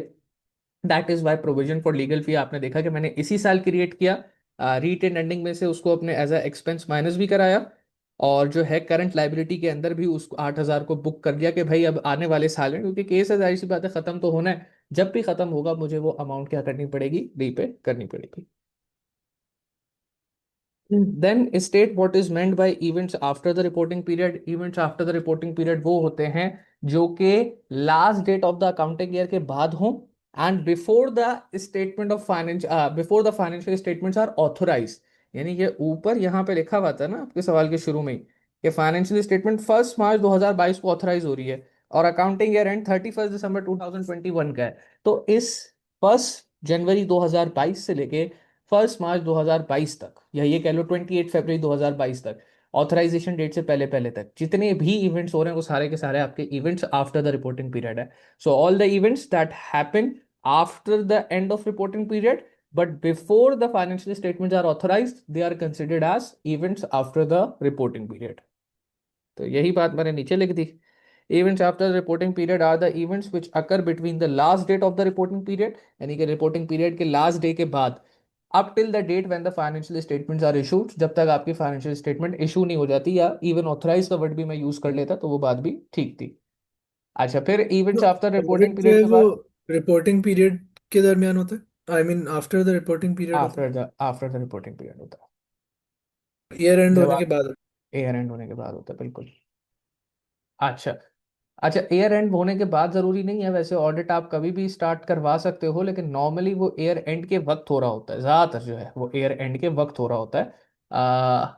Speaker 1: That is why provision for legal fee आपने देखा कि मैंने इसी साल क्रिएट किया, रीटेन एंडिंग में से उसको अपने एज अ एक्सपेंस माइनस भी कराया। और जो है करंट लाइबिलिटी के अंदर भी उसको 8,000 को बुक कर दिया कि भाई अब आने वाले साल में, क्योंकि केस है जाहिर सी बात है खत्म तो होना है, जब भी खत्म होगा मुझे वो अमाउंट क्या करनी पड़ेगी, रीपे करनी पड़ेगी। Then state what is meant by events after the reporting period. Events after the reporting period वो होते हैं जो कि last date of the accounting year के बाद हो, and before the statement of finance, before the financial statements are authorise. यानी कि ऊपर यहाँ पे लिखा हुआ था ना आपके सवाल के शुरू में ही कि फाइनेंशियल स्टेटमेंट 1 मार्च 2022 को ऑथराइज हो रही है और अकाउंटिंग ईयर एंड 31 दिसंबर 2021 का है। तो इस 1 जनवरी 2022 से लेके 1 मार्च 2022 तक, या ये कह लो 28 फरवरी 2022 तक, ऑथराइजेशन डेट से पहले पहले तक जितने भी इवेंट्स हो रहे हैं वो सारे के सारे आपके events after the reporting period है। So all the events that happen after the end of reporting period but before the financial statements are authorised, they are considered as events after the reporting period. तो यही बात मैंने नीचे लिख दी। Events after the reporting period are the events which occur between the last date of the reporting period, यानी कि reporting period के लास्ट डे के बाद, up till the date when the financial statements are issued, जब तक आपकी financial statement issue नहीं हो जाती, या इवन ऑथराइज का वर्ड भी मैं यूज कर लेता तो वो बात भी ठीक थी। अच्छा, फिर इवेंट्स
Speaker 2: तो
Speaker 1: आफ्टर रिपोर्टिंग
Speaker 2: ऑडिट जो
Speaker 1: पीरियड
Speaker 2: है
Speaker 1: के
Speaker 2: वो
Speaker 1: बाद,
Speaker 2: रिपोर्टिंग पीरियड के दरमियान होता है, I mean after the reporting period होता
Speaker 1: आफ्टर द रिपोर्टिंग पीरियड होता
Speaker 2: है, ईयर एंड
Speaker 1: है जब
Speaker 2: होने के
Speaker 1: आप
Speaker 2: बाद।
Speaker 1: ईयर एंड होने के बाद होता है, बिल्कुल। अच्छा, अच्छा ईयर एंड होने के बाद जरूरी नहीं है, वैसे ऑडिट आप कभी भी स्टार्ट करवा सकते हो, लेकिन नॉर्मली वो ईयर एंड के वक्त हो रहा होता है, ज्यादातर जो है वो ईयर एंड के वक्त हो रहा होता है।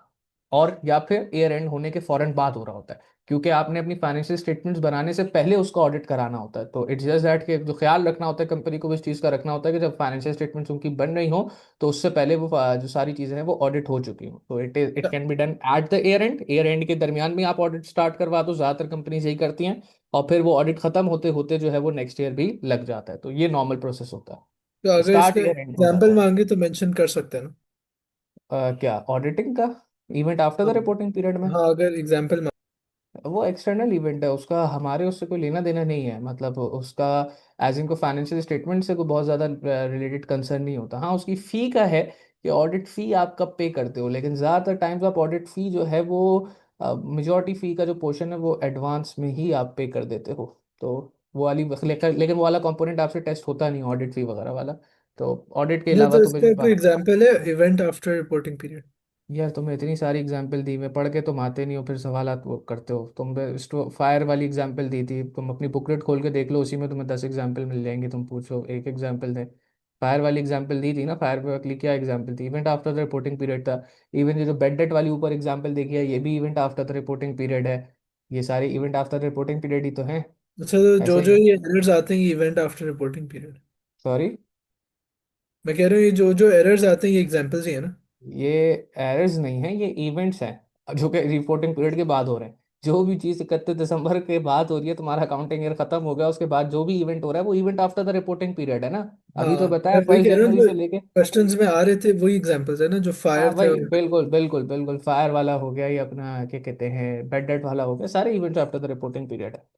Speaker 1: और या फिर ईयर एंड होने के फौरन बाद हो रहा होता है, क्योंकि आपने अपनी फाइनेंशियल स्टेटमेंट्स बनाने से पहले उसका ऑडिट कराना होता है। तो इट्स जस्ट दैट कि जो ख्याल रखना होता है कंपनी को इस चीज़ का रखना होता है कि जब फाइनेंशियल स्टेटमेंट्स उनकी बन रही हो तो उससे पहले वो जो सारी चीज़ें हैं वो ऑडिट हो चुकी हो। तो it can be done at the year and के दरमियान में आप ऑडिट स्टार्ट करवा दो, ज़्यादातर कंपनीज यही करती हैं। और फिर वो ऑडिट खत्म होते होते जो है वो नेक्स्ट ईयर भी लग जाता है, तो ये नॉर्मल प्रोसेस होता
Speaker 2: तो
Speaker 1: है,
Speaker 2: अगर
Speaker 1: स्टार्ट
Speaker 2: इसका
Speaker 1: ईयर एंड हो
Speaker 2: एग्जाम्पल
Speaker 1: जाता है।
Speaker 2: मांगे तो मेंशन कर सकते हैं ना।
Speaker 1: क्या ऑडिटिंग का इवेंट आफ्टर द
Speaker 2: हाँ,
Speaker 1: रिपोर्टिंग पीरियड में?
Speaker 2: हाँ, अगर एग्जाम्पल मांगे।
Speaker 1: वो एक्सटर्नल इवेंट है, उसका हमारे उससे कोई लेना देना नहीं है, मतलब उसका एज इनको फाइनेंशियल स्टेटमेंट से कोई बहुत ज़्यादा रिलेटेड कंसर्न नहीं होता। हाँ, उसकी फ़ी का है कि ऑडिट फ़ी आप कब पे करते हो, लेकिन ज़्यादातर टाइम्स आप ऑडिट फ़ी जो है वो मेजॉरिटी फ़ी का जो पोर्शन है वो एडवांस में ही आप पे कर देते हो। तो वो वाली लेकिन वो वाला कंपोनेंट आपसे टेस्ट होता नहीं, ऑडिट फ़ी वगैरह वाला। तो ऑडिट के
Speaker 2: अच्छा,
Speaker 1: अलावा
Speaker 2: तो
Speaker 1: तुम्हें जो
Speaker 2: इसका कोई एग्जाम्पल है इवेंट आफ्टर रिपोर्टिंग पीरियड?
Speaker 1: यार तुम्हें इतनी सारी एग्जाम्पल दी, मैं पढ़ के तुम आते नहीं हो, फिर सवाल वो करते हो तुम। फायर वाली एग्जाम्पल दी थी, तुम अपनी बुकलेट खोल के देख लो, उसी में तुम्हें 10 एग्जाम्पल मिल जाएंगे, तुम पूछो एक एग्जाम्पल दे। फायर वाली एग्जाम्पल दी थी ना, फायर वाली क्या एग्जाम्पल थी, event after the reporting period था। इवन ये जो बेड डेट वाली ऊपर एग्जाम्पल देखी है, ये भी event after the reporting period है। ये सारे event after the reporting period ही तो हैं।
Speaker 2: अच्छा, तो जो
Speaker 1: ऐसे
Speaker 2: जो
Speaker 1: ही,
Speaker 2: ये एरर्स आते हैं ये event after reporting period?
Speaker 1: Sorry,
Speaker 2: मैं कह रहा हूँ ये जो जो एरर्स आते हैं ये एग्जाम्पल्स ही है ना?
Speaker 1: ये एरर्स नहीं है, ये इवेंट्स हैं जो कि रिपोर्टिंग पीरियड के बाद हो रहे हैं। जो भी चीज़ 31 दिसंबर के बाद हो रही है, तुम्हारा अकाउंटिंग ईयर खत्म हो गया, उसके बाद जो भी इवेंट हो रहा है वो event after the reporting period है ना। अभी
Speaker 2: हाँ,
Speaker 1: तो बताया
Speaker 2: मैं वही
Speaker 1: फर्स्ट
Speaker 2: कह रहा हूँ,
Speaker 1: जनवरी
Speaker 2: जो
Speaker 1: से लेके,
Speaker 2: क्वेश्चंस में आ रहे थे वही एग्जाम्पल्स है ना, जो
Speaker 1: हाँ
Speaker 2: फायर थे
Speaker 1: वही, बिल्कुल बिल्कुल बिल्कुल, फायर वाला हो गया, ये अपना क्या कहते हैं बेड डेट वाला हो गया, सारे events after the reporting period है।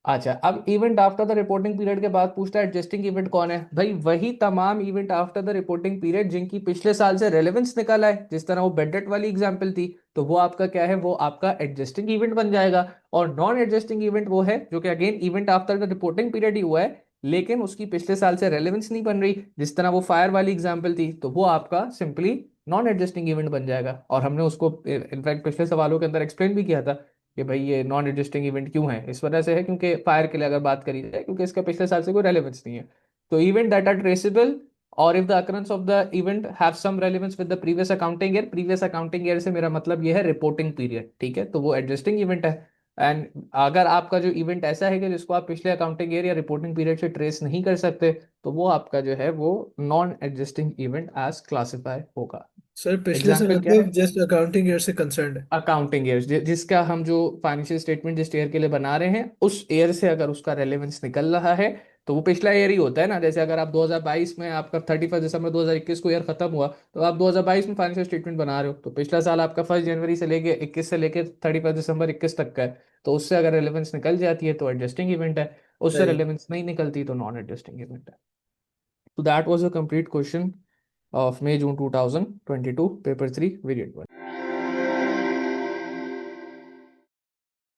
Speaker 1: अच्छा, अब event after the reporting period के बाद पूछता है एडजस्टिंग इवेंट कौन है। भाई वही तमाम event after the reporting period जिनकी पिछले साल से रेलेवेंस निकल आए, जिस तरह वो बेडेट वाली एग्जांपल थी, तो वो आपका क्या है, वो आपका एडजस्टिंग इवेंट बन जाएगा। और नॉन एडजस्टिंग इवेंट वो है जो कि again event after the reporting period ही हुआ है, लेकिन उसकी पिछले साल से रेलेवेंस नहीं बन रही, जिस तरह वो फायर वाली एग्जाम्पल थी, तो वो आपका सिंपली नॉन एडजस्टिंग इवेंट बन जाएगा। और हमने उसको इनफैक्ट पिछले सवालों के अंदर एक्सप्लेन भी किया था कि भाई ये नॉन एग्जिस्टिंग इवेंट क्यों है, इस वजह से है क्योंकि फायर के लिए अगर बात करी जाए, क्योंकि इसका पिछले साल से कोई रेलेवेंस नहीं है। तो इवेंट दैट आर ट्रेसेबल और if the occurrence of the event have some relevance with the previous accounting year से मेरा मतलब ये है रिपोर्टिंग पीरियड, ठीक है, तो वो एडजस्टिंग इवेंट है। एंड अगर आपका जो इवेंट ऐसा है कि जिसको आप पिछले अकाउंटिंग ईयर या रिपोर्टिंग पीरियड से ट्रेस नहीं कर सकते, तो वो आपका जो है वो non adjusting event as classify होगा।
Speaker 2: सर पिछले से
Speaker 1: एग्जाम्पल क्या है?
Speaker 2: मतलब जस्ट अकाउंटिंग ईयर से कंसर्न्ड है?
Speaker 1: अकाउंटिंग ईयर जिसका हम जो फाइनेंशियल स्टेटमेंट जिस ईयर के लिए बना रहे हैं, उस ईयर से अगर उसका रेलेवेंस निकल रहा है, तो वो पिछला ईयर ही होता है ना। जैसे अगर आप 2022 में, आपका 31 दिसंबर 2021 को ईयर खत्म हुआ, तो आप 2022 में फाइनेंशियल स्टेटमेंट बना रहे हो, तो पिछला साल आपका 1 जनवरी से लेके 21 से लेके 31 दिसंबर 21 तक का है। तो उससे अगर रेलेवेंस निकल जाती है तो एडजस्टिंग इवेंट है, उससे
Speaker 2: सही।
Speaker 1: रेलेवेंस नहीं निकलती तो नॉन एडजस्टिंग इवेंट है। तो that was a complete question of May June 2022 paper 3 variant 1।